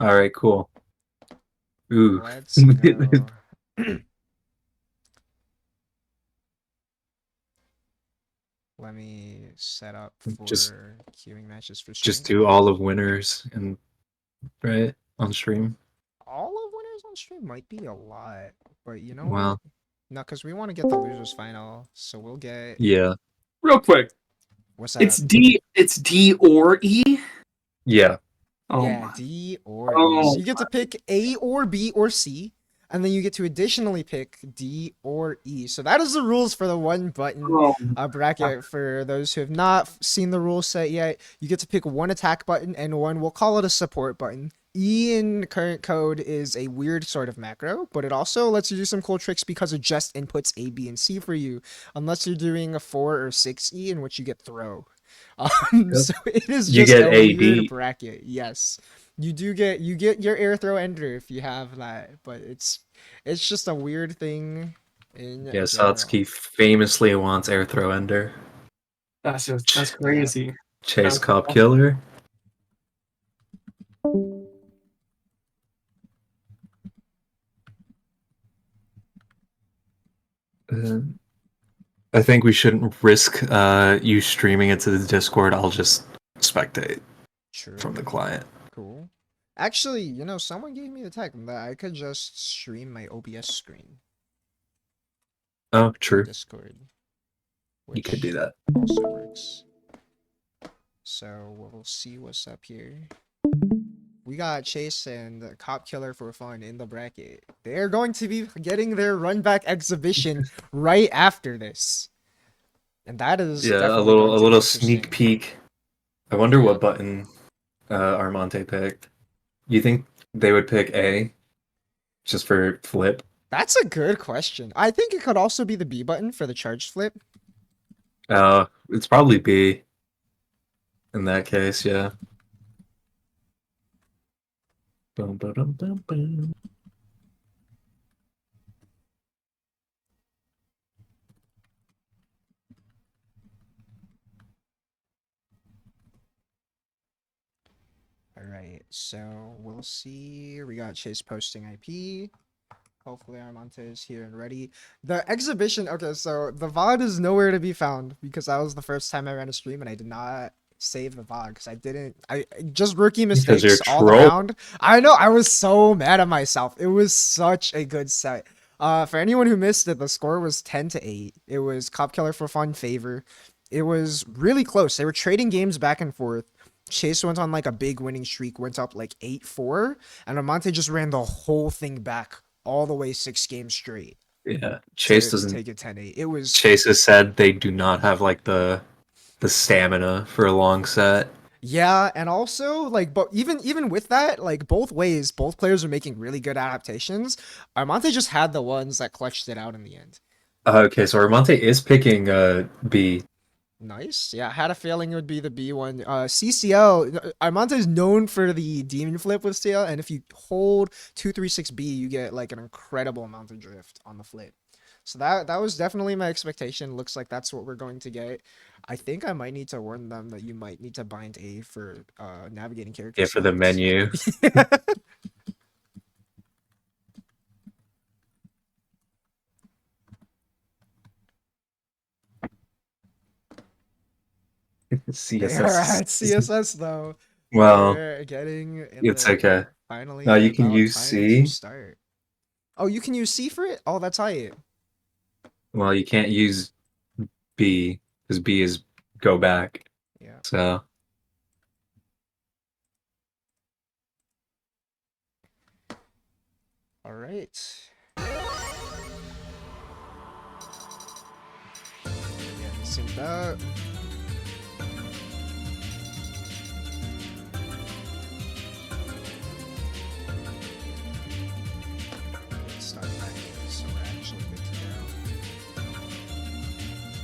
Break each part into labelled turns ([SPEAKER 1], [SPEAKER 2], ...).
[SPEAKER 1] All right, cool. Ooh.
[SPEAKER 2] Let's go. Let me set up
[SPEAKER 1] Just
[SPEAKER 2] for queuing matches for
[SPEAKER 1] just
[SPEAKER 2] stream.
[SPEAKER 1] do all of winners and right on stream.
[SPEAKER 2] All of winners on stream might be a lot, but you know what?
[SPEAKER 1] Well,
[SPEAKER 2] No, because we want to get the losers final, so we'll get.
[SPEAKER 1] yeah.
[SPEAKER 3] Real quick,
[SPEAKER 2] What's
[SPEAKER 3] it's
[SPEAKER 2] that?
[SPEAKER 3] D. It's D or E.
[SPEAKER 1] Yeah.
[SPEAKER 3] Oh
[SPEAKER 2] Yeah,
[SPEAKER 3] my.
[SPEAKER 2] D or E. So
[SPEAKER 3] Oh
[SPEAKER 2] you get to pick A or B or C, and then you get to additionally pick D or E. So that is the rules for the one button
[SPEAKER 3] Oh.
[SPEAKER 2] bracket. For those who have not seen the rule set yet, you get to pick one attack button and one, we'll call it a support button. E in current code is a weird sort of macro, but it also lets you do some cool tricks because it just inputs A, B, and C for you, unless you're doing a 4 or 6E in which you get throw.
[SPEAKER 1] Yep.
[SPEAKER 2] So it is
[SPEAKER 1] You
[SPEAKER 2] just
[SPEAKER 1] get
[SPEAKER 2] a
[SPEAKER 1] A,
[SPEAKER 2] weird
[SPEAKER 1] B.
[SPEAKER 2] bracket. Yes, you get your air throw ender if you have that, but it's just a weird thing in
[SPEAKER 1] Yeah,
[SPEAKER 2] general.
[SPEAKER 1] Satsuki famously wants air throw ender.
[SPEAKER 3] that's
[SPEAKER 2] Yeah.
[SPEAKER 3] crazy.
[SPEAKER 1] Chase
[SPEAKER 3] That's
[SPEAKER 1] cop killer. Uh, I think we shouldn't risk you streaming it to the Discord. I'll just spectate from the
[SPEAKER 2] True.
[SPEAKER 1] client.
[SPEAKER 2] Cool. Actually, someone gave me a tech that I could just stream my OBS screen
[SPEAKER 1] Oh,
[SPEAKER 2] in
[SPEAKER 1] true.
[SPEAKER 2] Discord,
[SPEAKER 1] You could do
[SPEAKER 2] which
[SPEAKER 1] that.
[SPEAKER 2] also works. So we'll see what's up here. We got Chase and Cop Killer for fun in the bracket. They're going to be getting their run back exhibition right after this. And that is
[SPEAKER 1] Yeah, a
[SPEAKER 2] definitely
[SPEAKER 1] little
[SPEAKER 2] going
[SPEAKER 1] a
[SPEAKER 2] to be
[SPEAKER 1] little sneak
[SPEAKER 2] interesting.
[SPEAKER 1] peek. I wonder
[SPEAKER 2] Yeah.
[SPEAKER 1] what button Armonte picked. You think they would pick A just for flip?
[SPEAKER 2] That's a good question. I think it could also be the B button for the charge flip.
[SPEAKER 1] It's probably B in that case, yeah. Bum, ba-dum, bum, bum.
[SPEAKER 2] All right, so we'll see. We got Chase posting IP. Hopefully Armante is here and ready. The exhibition, okay, so the VOD is nowhere to be found because that was the first time I ran a stream and I did not save the VOD because I just rookie
[SPEAKER 1] Because you're
[SPEAKER 2] mistakes all
[SPEAKER 1] troll.
[SPEAKER 2] around. I know, I was so mad at myself. It was such a good set. For anyone who missed it, the score was 10-8. It was Cop Killer for fun favor. It was really close. They were trading games back and forth. Chase went on like a big winning streak, went up like 8-4, and Amante just ran the whole thing back all the way 6 games straight
[SPEAKER 1] Yeah.
[SPEAKER 2] to take it 10-8. It was,
[SPEAKER 1] Chase has said they do not have like the stamina for a long set.
[SPEAKER 2] yeah, and also like, but even with that, like both ways, both players are making really good adaptations. Armante just had the ones that clutched it out in the end.
[SPEAKER 1] Okay, so Armonte is picking B.
[SPEAKER 2] Nice. Yeah, I had a feeling it would be the B one. CCL, Armante is known for the demon flip with CL, and if you hold 236B, you get like an incredible amount of drift on the flip. So that was definitely my expectation. Looks like that's what we're going to get. I think I might need to warn them that you might need to bind A for navigating character
[SPEAKER 1] Yeah, for the
[SPEAKER 2] settings.
[SPEAKER 1] menu.
[SPEAKER 2] They are
[SPEAKER 1] CSS.
[SPEAKER 2] at CSS though.
[SPEAKER 1] Well,
[SPEAKER 2] They're getting in
[SPEAKER 1] it's
[SPEAKER 2] the
[SPEAKER 1] okay.
[SPEAKER 2] finally
[SPEAKER 1] Now you can
[SPEAKER 2] about
[SPEAKER 1] use
[SPEAKER 2] time to
[SPEAKER 1] C.
[SPEAKER 2] start. Oh, you can use C for it? Oh, that's how.
[SPEAKER 1] Well, you can't use B because B is go back.
[SPEAKER 2] Yeah.
[SPEAKER 1] So
[SPEAKER 2] All right. Getting synced up. Let's start back in, so we're actually good to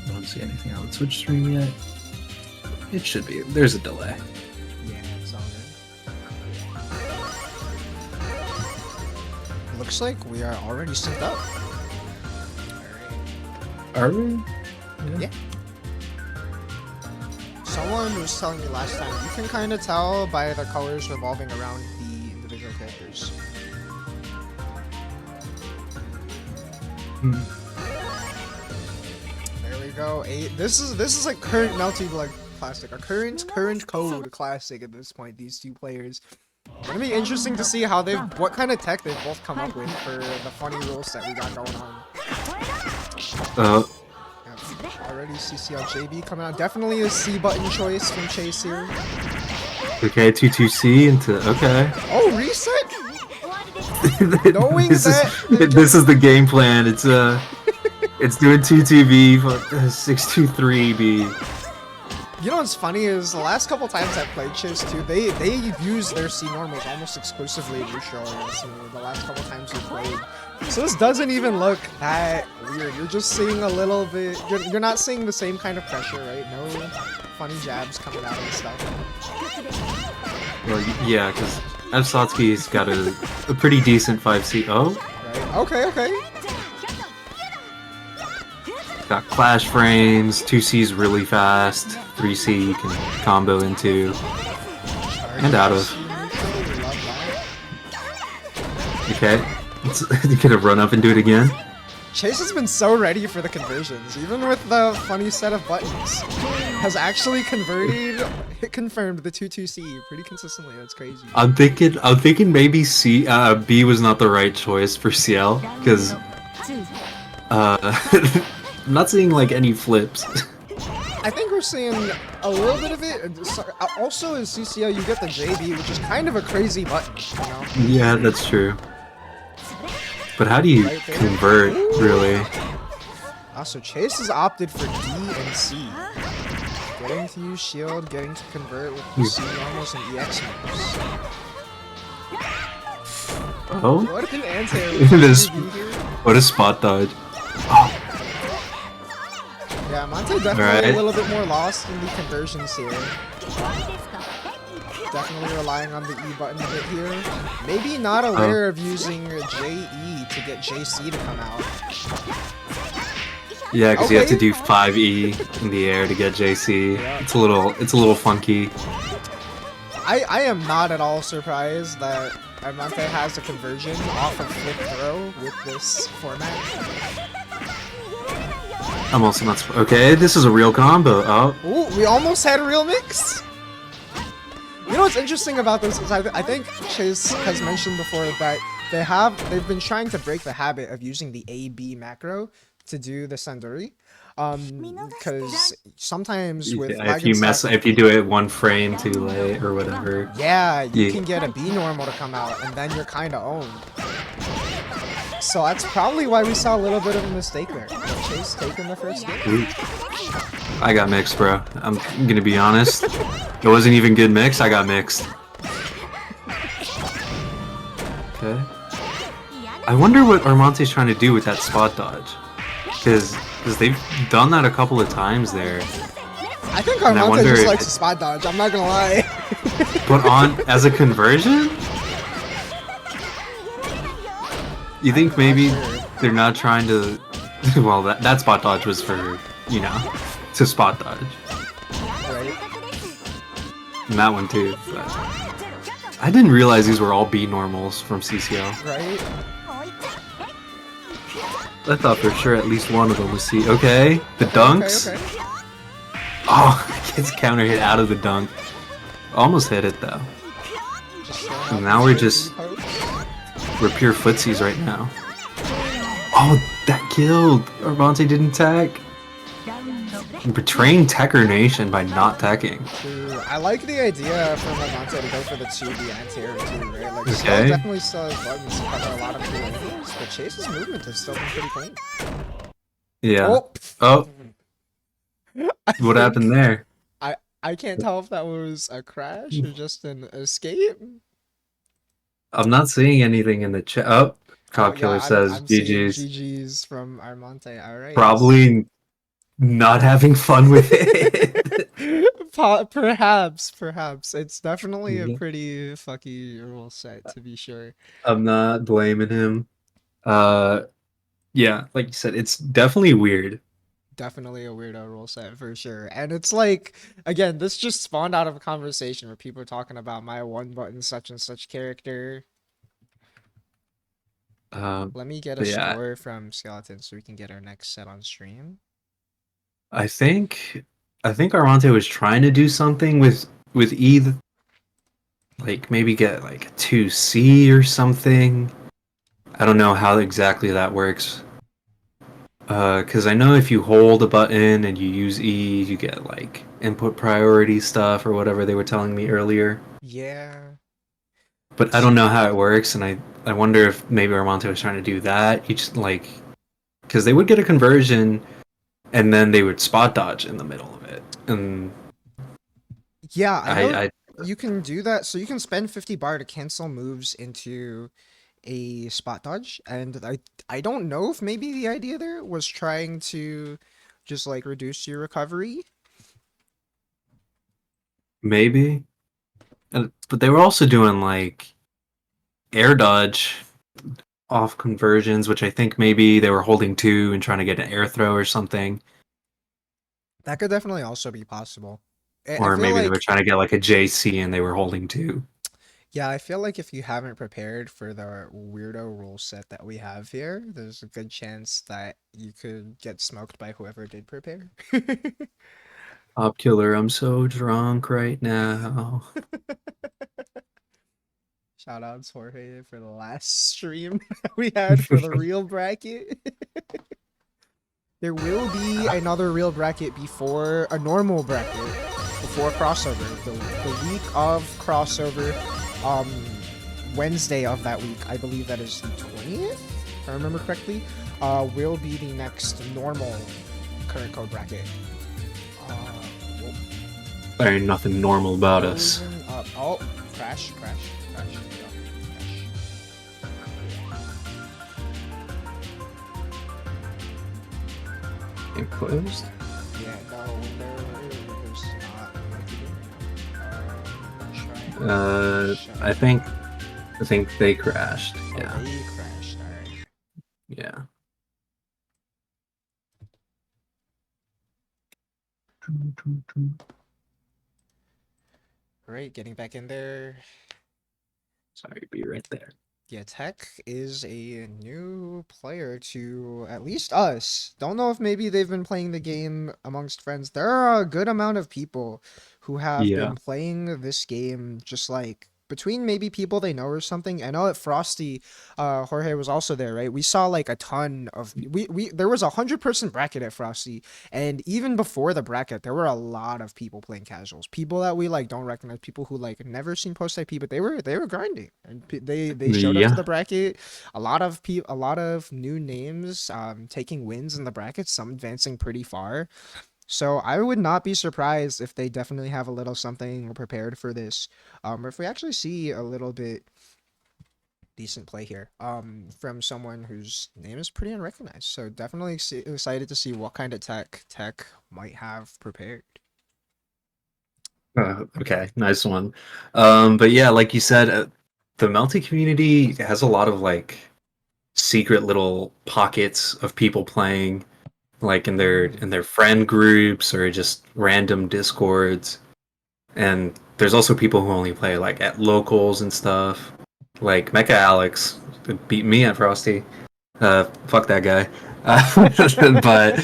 [SPEAKER 1] I don't see anything on Twitch stream yet. It should be. There's a delay.
[SPEAKER 2] go. Yeah, it's all good. Looks like we are already synced up. All right.
[SPEAKER 1] Are we?
[SPEAKER 2] Yeah. Someone was telling me last time, you can kind of tell by the colors revolving around the individual characters. There we go. 8. This is like current Melty Blood classic, a current code classic at this point. These two players. Gonna be interesting to see how what kind of tech they've both come up with for the funny rule set we got going on. Yeah, already CCL JB coming out. Definitely a C button choice from Chase here.
[SPEAKER 1] Okay, 2-2-C into okay.
[SPEAKER 2] Oh, reset! Knowing
[SPEAKER 1] this is the game plan. It's doing 2-2-B, 6-2-3-B.
[SPEAKER 2] You know what's funny is the last couple times I played Chase too, they use their C normals almost exclusively in neutral against me the last couple times we played. So this doesn't even look that weird. You're just seeing a little bit. You're not seeing the same kind of pressure, right? No funny jabs coming out and stuff.
[SPEAKER 1] Well, yeah, because Evsotsky's got a pretty decent 5C. Oh,
[SPEAKER 2] right. Okay.
[SPEAKER 1] Got clash frames, 2C's really fast, 3C you can combo into, and out of. Okay, you gonna run up and do it again?
[SPEAKER 2] Chase has been so ready for the conversions, even with the funny set of buttons. Has actually confirmed the 2-2-C pretty consistently. That's crazy.
[SPEAKER 1] I'm thinking maybe B was not the right choice for CL, because I'm not seeing like any flips.
[SPEAKER 2] I think we're seeing a little bit of it. Also, in CCL, you get the JB, which is kind of a crazy button, you know?
[SPEAKER 1] Yeah, that's true. But how do you convert, really?
[SPEAKER 2] So Chase has opted for D and C. Getting to use shield, getting to convert with C normals and EX moves.
[SPEAKER 1] Oh?
[SPEAKER 2] What an anti-air.
[SPEAKER 1] What a spot dodge. Oh.
[SPEAKER 2] Yeah, Monte definitely a little bit more lost in the conversions here. Definitely relying on the E button a bit here. Maybe not aware of using JE to get JC to come out.
[SPEAKER 1] Yeah, because you have to do 5E in the air to get JC. Yeah. It's a little funky.
[SPEAKER 2] I am not at all surprised that Armante has a conversion off of flip throw with this format.
[SPEAKER 1] I'm also not okay, this is a real combo. Oh.
[SPEAKER 2] Ooh, we almost had a real mix. You know what's interesting about this is I think Chase has mentioned before that they've been trying to break the habit of using the AB macro to do the Sandori. Because sometimes with
[SPEAKER 1] if you do it one frame too late or whatever.
[SPEAKER 2] Yeah, you can get a B normal to come out and then you're kinda owned. So that's probably why we saw a little bit of a mistake there. Chase taking the first game.
[SPEAKER 1] I got mixed, bro. I'm gonna be honest. It wasn't even good mix, I got mixed. Okay. I wonder what Armante's trying to do with that spot dodge. Because they've done that a couple of times there.
[SPEAKER 2] I think Armante just likes to spot dodge, I'm not gonna lie.
[SPEAKER 1] But as a conversion? You think maybe they're not trying to... Well, that spot dodge was for, you know, to spot dodge.
[SPEAKER 2] Right.
[SPEAKER 1] And that one too. But I didn't realize these were all B normals from CCL.
[SPEAKER 2] Right.
[SPEAKER 1] I thought for sure at least one of them was C. Okay, the dunks.
[SPEAKER 2] Okay.
[SPEAKER 1] Oh, gets counter hit out of the dunk. Almost hit it though. And now we're pure footsies right now. Oh, that killed! Armante didn't tech. Betraying Tekker Nation by not teching.
[SPEAKER 2] I like the idea from Armante to go for the 2B anti-air too, right? Like,
[SPEAKER 1] okay.
[SPEAKER 2] Definitely still has buttons to cover a lot of cool angles, but Chase's movement has still been pretty clean.
[SPEAKER 1] Yeah. Oh. What happened there?
[SPEAKER 2] I can't tell if that was a crash or just an escape.
[SPEAKER 1] I'm not seeing anything in the chat. Oh, Cop Killer says
[SPEAKER 2] I'm
[SPEAKER 1] GG's.
[SPEAKER 2] GG's from Armante. Alright.
[SPEAKER 1] Probably not having fun with it.
[SPEAKER 2] Perhaps. It's definitely a pretty fucky rule set, to be sure.
[SPEAKER 1] I'm not blaming him. Yeah, like you said, it's definitely weird.
[SPEAKER 2] Definitely a weirdo rule set for sure. And it's like, again, this just spawned out of a conversation where people are talking about my one button such and such character Let me get a
[SPEAKER 1] But yeah,
[SPEAKER 2] score from Skeleton so we can get our next set on stream.
[SPEAKER 1] I think Armante was trying to do something with E, like maybe get like a 2C or something. I don't know how exactly that works. Because I know if you hold a button and you use E, you get like input priority stuff or whatever they were telling me earlier.
[SPEAKER 2] Yeah.
[SPEAKER 1] But I don't know how it works, and I wonder if maybe Armante was trying to do that. Each like, because they would get a conversion, and then they would spot dodge in the middle of it, and
[SPEAKER 2] Yeah, I know
[SPEAKER 1] I
[SPEAKER 2] you can do that. So you can spend 50 bar to cancel moves into a spot dodge, and I don't know if maybe the idea there was trying to just like reduce your recovery.
[SPEAKER 1] maybe, but they were also doing like air dodge off conversions, which I think maybe they were holding two and trying to get an air throw or something,
[SPEAKER 2] That could definitely also be possible. I
[SPEAKER 1] or
[SPEAKER 2] feel
[SPEAKER 1] maybe they were
[SPEAKER 2] like,
[SPEAKER 1] trying to get like a JC and they were holding two.
[SPEAKER 2] yeah, I feel like if you haven't prepared for the weirdo rule set that we have here, there's a good chance that you could get smoked by whoever did prepare.
[SPEAKER 1] Pop killer, I'm so drunk right now.
[SPEAKER 2] Shout outs Jorge for the last stream that we had for the real bracket. There will be another real bracket before a normal bracket, before crossover. The week of crossover, Wednesday of that week, I believe that is the 20th, if I remember correctly, will be the next normal current code bracket.
[SPEAKER 1] There ain't nothing normal about us.
[SPEAKER 2] Oh, crash. Go, crash.
[SPEAKER 1] It closed?
[SPEAKER 2] Yeah, no, there's not.
[SPEAKER 1] I think they crashed.
[SPEAKER 2] Oh,
[SPEAKER 1] Yeah.
[SPEAKER 2] they crashed. Alright.
[SPEAKER 1] Yeah.
[SPEAKER 2] Alright, getting back in there.
[SPEAKER 1] Sorry, be right there.
[SPEAKER 2] Yeah, Tech is a new player to at least us. Don't know if maybe they've been playing the game amongst friends. There are a good amount of people who have
[SPEAKER 1] Yeah.
[SPEAKER 2] been playing this game just like between maybe people they know or something. I know at Frosty, Jorge was also there, right? We saw like a ton of we there was 100-person bracket at Frosty, and even before the bracket, there were a lot of people playing casuals. People that we like don't recognize, people who like never seen post IP, but they were grinding, and they showed up to
[SPEAKER 1] Yeah.
[SPEAKER 2] the bracket. A lot of new names taking wins in the bracket, some advancing pretty far. So I would not be surprised if they definitely have a little something prepared for this, or if we actually see a little bit decent play here, from someone whose name is pretty unrecognized. So definitely excited to see what kind of tech might have prepared.
[SPEAKER 1] Okay, nice one. But yeah, like you said, the Melty community has a lot of like secret little pockets of people playing, like in their friend groups or just random discords. And there's also people who only play like at locals and stuff. Like Mecha Alex beat me at Frosty. Fuck that guy. But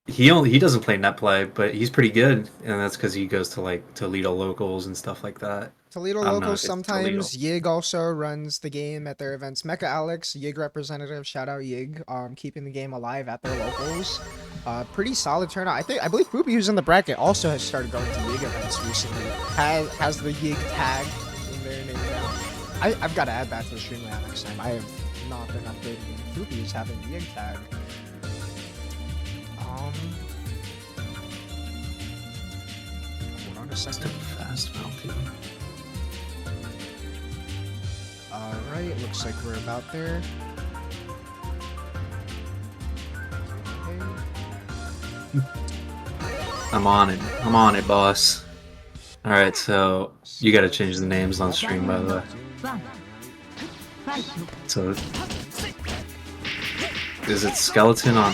[SPEAKER 1] he doesn't play Netplay, but he's pretty good, and that's because he goes to like Toledo locals and stuff like that.
[SPEAKER 2] Toledo
[SPEAKER 1] I don't know
[SPEAKER 2] locals
[SPEAKER 1] if it's
[SPEAKER 2] sometimes. Yig also runs the game at their events. Mecha Alex, Yig representative, shout out Yig, keeping the game alive at their locals. Pretty solid turnout. I believe Poopy, who's in the bracket, also has started going to Yig events recently. Has the Yig tag in their name now. I've got to add that to the stream lab next time. I have not been updating Poopy is having the Yig tag. Hold on a second.
[SPEAKER 1] Fast Melty.
[SPEAKER 2] Alright, looks like we're about there.
[SPEAKER 1] I'm on it, boss. Alright, so you gotta change the names on stream, by the way. So is it Skeleton on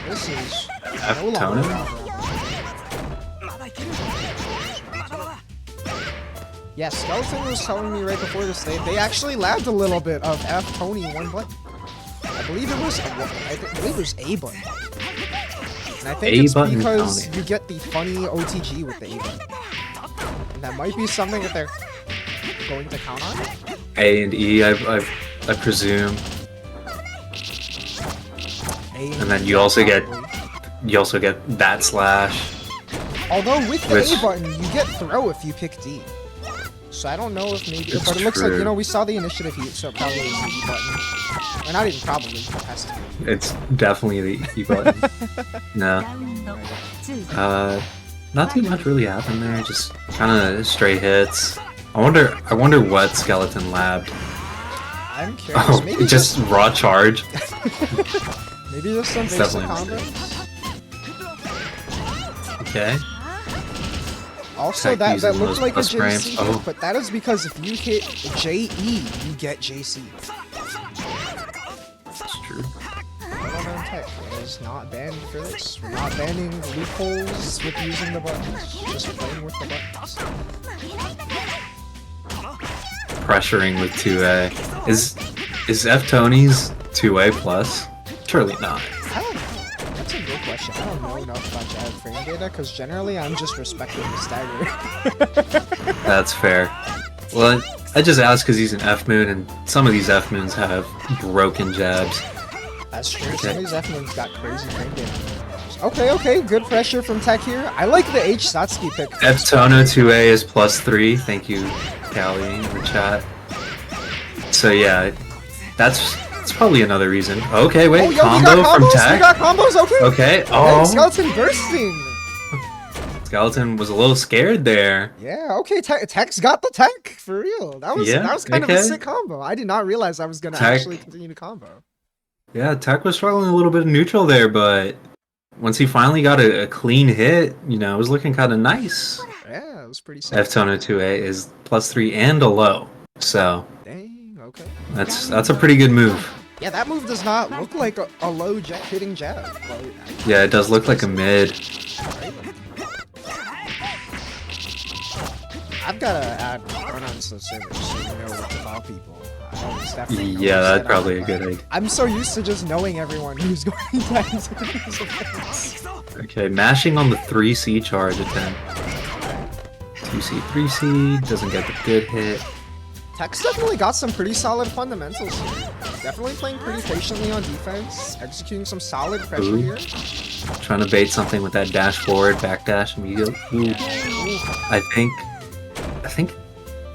[SPEAKER 2] This is
[SPEAKER 1] F
[SPEAKER 2] no longer
[SPEAKER 1] Tourney?
[SPEAKER 2] Bravo. Yeah, Skeleton was telling me right before this, they actually lagged a little bit of F Tony one button. I believe it was A button. And I think
[SPEAKER 1] A
[SPEAKER 2] it's
[SPEAKER 1] button
[SPEAKER 2] because
[SPEAKER 1] Tony.
[SPEAKER 2] you get the funny OTG with the A button. And that might be something that they're going to count on.
[SPEAKER 1] A and E, I presume. And then you also get that slash.
[SPEAKER 2] Although with the
[SPEAKER 1] Which-
[SPEAKER 2] A button, you get throw if you pick D. So I don't know if maybe,
[SPEAKER 1] It's
[SPEAKER 2] but it looks like,
[SPEAKER 1] true.
[SPEAKER 2] you know, we saw the initiative heat, so it probably is the E button. Or not even probably, it has to be.
[SPEAKER 1] It's definitely the E button. No. Not too much really happened there. Just kind of stray hits. I wonder what Skeleton labbed.
[SPEAKER 2] I'm curious.
[SPEAKER 1] Oh,
[SPEAKER 2] Maybe
[SPEAKER 1] just raw charge.
[SPEAKER 2] maybe just some
[SPEAKER 1] It's
[SPEAKER 2] basic
[SPEAKER 1] definitely a
[SPEAKER 2] combos.
[SPEAKER 1] Okay.
[SPEAKER 2] Also,
[SPEAKER 1] Tech
[SPEAKER 2] that
[SPEAKER 1] using
[SPEAKER 2] looks
[SPEAKER 1] those
[SPEAKER 2] like a
[SPEAKER 1] plus frames.
[SPEAKER 2] JC,
[SPEAKER 1] Oh.
[SPEAKER 2] but that is because if you hit JE, you get JC.
[SPEAKER 1] That's true.
[SPEAKER 2] Well-known tech. It is not banned for this. We're not banning loopholes with using the buttons, just playing with the buttons.
[SPEAKER 1] Pressuring with 2A. Is F Tony's 2A plus? Surely not.
[SPEAKER 2] I don't know. That's a good question. I don't know enough about jab frame data, because generally I'm just respecting the stagger.
[SPEAKER 1] That's fair. Well, I just asked because he's an F moon, and some of these F moons have broken jabs.
[SPEAKER 2] That's true. Some
[SPEAKER 1] Okay.
[SPEAKER 2] of these F-moons got crazy frame data. Okay, good pressure from Tech here. I like the H Satsuki pick.
[SPEAKER 1] F Tono 2A is +3. Thank you, Callie, in the chat. So yeah, that's probably another reason. Okay, wait,
[SPEAKER 2] Oh, yo, we
[SPEAKER 1] combo
[SPEAKER 2] got
[SPEAKER 1] from
[SPEAKER 2] combos? We
[SPEAKER 1] Tech.
[SPEAKER 2] got combos, okay.
[SPEAKER 1] Okay.
[SPEAKER 2] Hey,
[SPEAKER 1] Oh,
[SPEAKER 2] Skeleton bursting.
[SPEAKER 1] Skeleton was a little scared there.
[SPEAKER 2] Yeah, okay, Tech's got the tech, for real. That was
[SPEAKER 1] Yeah,
[SPEAKER 2] kind of a
[SPEAKER 1] okay.
[SPEAKER 2] sick combo. I did not realize I was gonna
[SPEAKER 1] Tech-
[SPEAKER 2] actually continue to combo.
[SPEAKER 1] Yeah, Tech was struggling a little bit of neutral there, but once he finally got a clean hit, you know, it was looking kind of nice.
[SPEAKER 2] Yeah, it was pretty sick.
[SPEAKER 1] F Tono 2A is +3 and a low, so
[SPEAKER 2] Dang, okay.
[SPEAKER 1] that's a pretty good move.
[SPEAKER 2] Yeah, that move does not look like a low hitting jab. Like,
[SPEAKER 1] Yeah, it does look like a mid.
[SPEAKER 2] right? I've gotta add pronouns to the server so you know what to call people. It's definitely
[SPEAKER 1] Yeah,
[SPEAKER 2] always
[SPEAKER 1] that's
[SPEAKER 2] set
[SPEAKER 1] probably a
[SPEAKER 2] up,
[SPEAKER 1] good
[SPEAKER 2] but
[SPEAKER 1] idea.
[SPEAKER 2] I'm so used to just knowing everyone who's going to enter these events.
[SPEAKER 1] Okay, mashing on the 3C charge at 10. 2C, 3C, doesn't get the good hit.
[SPEAKER 2] Tech's definitely got some pretty solid fundamentals here. Definitely playing pretty patiently on defense, executing some solid pressure
[SPEAKER 1] Ooh.
[SPEAKER 2] here.
[SPEAKER 1] Trying to bait something with that dash forward, back dash immediately. Ooh.
[SPEAKER 2] Ooh.
[SPEAKER 1] I think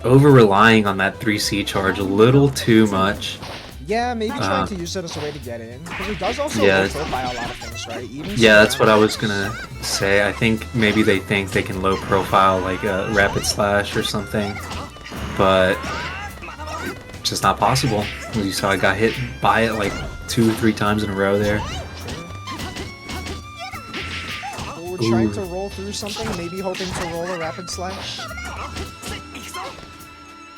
[SPEAKER 1] over relying on that 3C charge a little too much.
[SPEAKER 2] Yeah, maybe trying to use it as a way to get in. Because it does also
[SPEAKER 1] Yeah.
[SPEAKER 2] low profile a lot of things, right? Even
[SPEAKER 1] Yeah, that's what I
[SPEAKER 2] surrounding-
[SPEAKER 1] was gonna say. I think maybe they think they can low profile like a rapid slash or something, but it's just not possible. You saw I got hit by it like 2-3 times in a row there.
[SPEAKER 2] Or we're trying
[SPEAKER 1] Ooh.
[SPEAKER 2] to roll through something, maybe hoping to roll a rapid slash.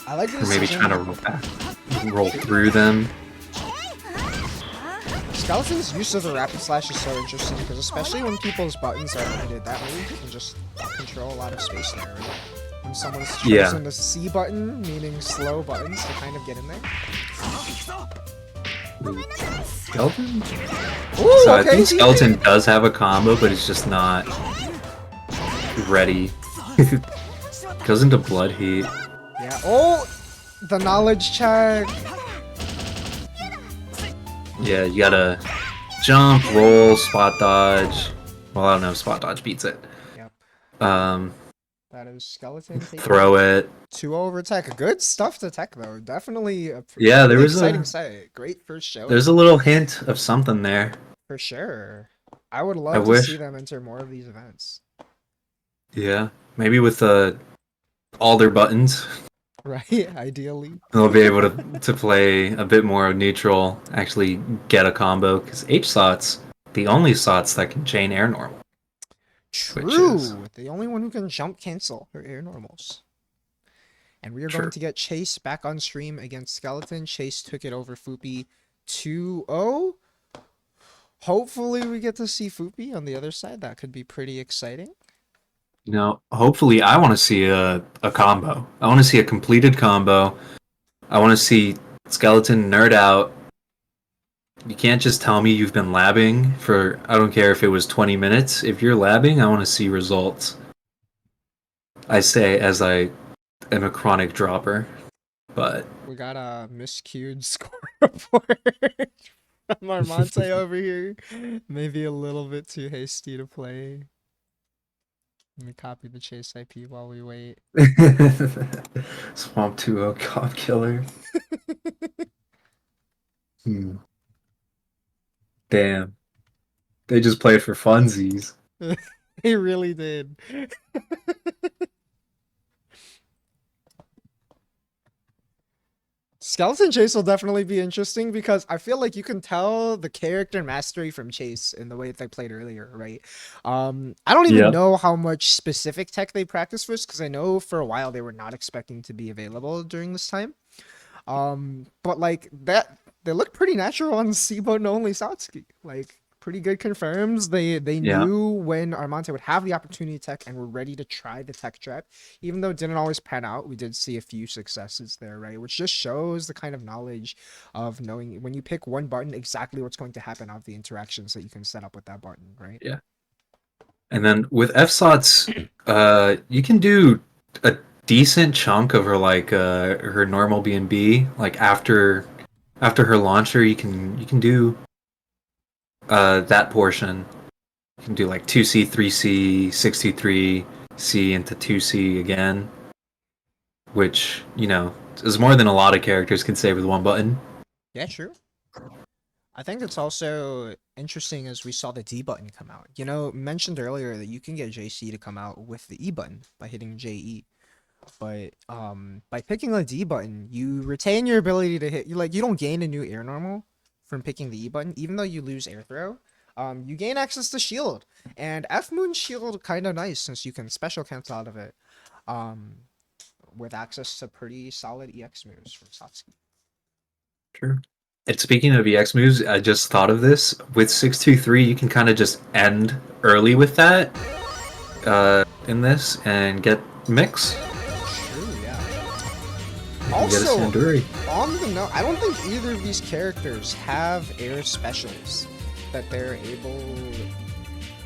[SPEAKER 2] I like
[SPEAKER 1] Or
[SPEAKER 2] this.
[SPEAKER 1] maybe trying to roll through them.
[SPEAKER 2] Skeleton's use of the rapid slash is so interesting because especially when people's buttons are limited, that move can just control a lot of space there. Right? When someone's chosen
[SPEAKER 1] Yeah.
[SPEAKER 2] the C button, meaning slow buttons, to kind of get in there.
[SPEAKER 1] Skeleton?
[SPEAKER 2] Ooh,
[SPEAKER 1] So I
[SPEAKER 2] okay,
[SPEAKER 1] think
[SPEAKER 2] he-
[SPEAKER 1] Skeleton does have a combo, but it's just not ready. Goes into blood heat.
[SPEAKER 2] Yeah. Oh, the knowledge check.
[SPEAKER 1] Yeah, you gotta jump, roll, spot dodge. Well, I don't know if spot dodge beats it.
[SPEAKER 2] Yep.
[SPEAKER 1] Um,
[SPEAKER 2] That is Skeleton. taking
[SPEAKER 1] throw it.
[SPEAKER 2] 2 over Tech. Good stuff to Tech though. Definitely a
[SPEAKER 1] Yeah, there
[SPEAKER 2] really
[SPEAKER 1] was
[SPEAKER 2] exciting
[SPEAKER 1] a
[SPEAKER 2] set. Great first show.
[SPEAKER 1] there's a little hint of something there.
[SPEAKER 2] For sure. I would love
[SPEAKER 1] I
[SPEAKER 2] to
[SPEAKER 1] wish-
[SPEAKER 2] see them enter more of these events.
[SPEAKER 1] Yeah, maybe with all their buttons,
[SPEAKER 2] Right? Ideally.
[SPEAKER 1] they'll be able to play a bit more neutral. Actually, get a combo because H slots the only slots that can chain air normal.
[SPEAKER 2] True.
[SPEAKER 1] is-
[SPEAKER 2] The only one who can jump cancel her air normals. And we are
[SPEAKER 1] True.
[SPEAKER 2] going to get Chase back on stream against Skeleton. Chase took it over Foopy 2-0. Hopefully we get to see Foopy on the other side. That could be pretty exciting.
[SPEAKER 1] You know, hopefully I want to see a combo. I want to see a completed combo. I want to see Skeleton nerd out. You can't just tell me you've been labbing for, I don't care if it was 20 minutes. If you're labbing, I want to see results. I say as I am a chronic dropper, but
[SPEAKER 2] We got a miscued score report from Armante over here. Maybe a little bit too hasty to play. Let me copy the chase IP while we wait.
[SPEAKER 1] Swamp 2 cop killer. Hmm. Damn. They just played for funsies.
[SPEAKER 2] He really did. Skeleton Chase will definitely be interesting because I feel like you can tell the character mastery from Chase in the way that they played earlier, right? I don't even
[SPEAKER 1] Yeah.
[SPEAKER 2] know how much specific tech they practiced first because I know for a while they were not expecting to be available during this time. But like that, they look pretty natural on C button only Satsuki. Like pretty good confirms. They
[SPEAKER 1] Yeah.
[SPEAKER 2] knew when Armante would have the opportunity tech and were ready to try the tech trap. Even though it didn't always pan out, we did see a few successes there, right? Which just shows the kind of knowledge of knowing when you pick one button exactly what's going to happen out of the interactions that you can set up with that button, right?
[SPEAKER 1] Yeah. And then with FSOTs, you can do a decent chunk of her her normal B&B. Like after her launcher, you can do that portion. You can do like 2C, 3C, 63C into 2C again, which, you know, is more than a lot of characters can say with one button.
[SPEAKER 2] Yeah, true. I think it's also interesting as we saw the D button come out. You know, mentioned earlier that you can get JC to come out with the E button by hitting JE. But by picking the D button, you retain your ability to hit. You don't gain a new air normal from picking the E button, even though you lose air throw. You gain access to shield, and F Moon shield kind of nice since you can special cancel out of it. With access to pretty solid EX moves from Satsuki.
[SPEAKER 1] Sure. And speaking of EX moves, I just thought of this. With 623, you can kind of just end early with that in this and get mix.
[SPEAKER 2] True, yeah.
[SPEAKER 1] You can
[SPEAKER 2] Also,
[SPEAKER 1] get a Sanduri.
[SPEAKER 2] on the note, I don't think either of these characters have air specials that they're able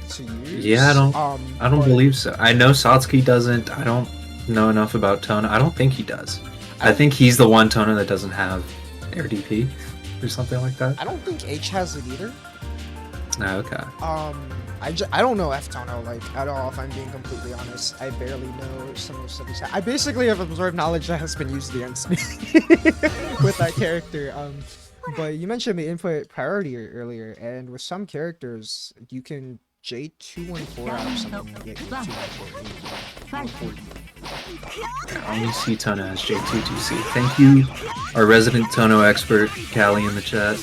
[SPEAKER 2] to use.
[SPEAKER 1] Yeah, I don't
[SPEAKER 2] but
[SPEAKER 1] believe so. I know Satsuki doesn't. I don't know enough about Tona. I don't think he does. I think he's the one Tona that doesn't have air DP or something like that.
[SPEAKER 2] I don't think H has it either.
[SPEAKER 1] Oh, okay.
[SPEAKER 2] I don't know F Tono like at all. If I'm being completely honest, I barely know some of the stuff he's had. I basically have absorbed knowledge that has been used against me with that character. But you mentioned the input priority earlier, and with some characters, you can J214 out of something and get J214.
[SPEAKER 1] I only see Tona as J22C. Thank you, our resident Tono expert, Callie, in the chat.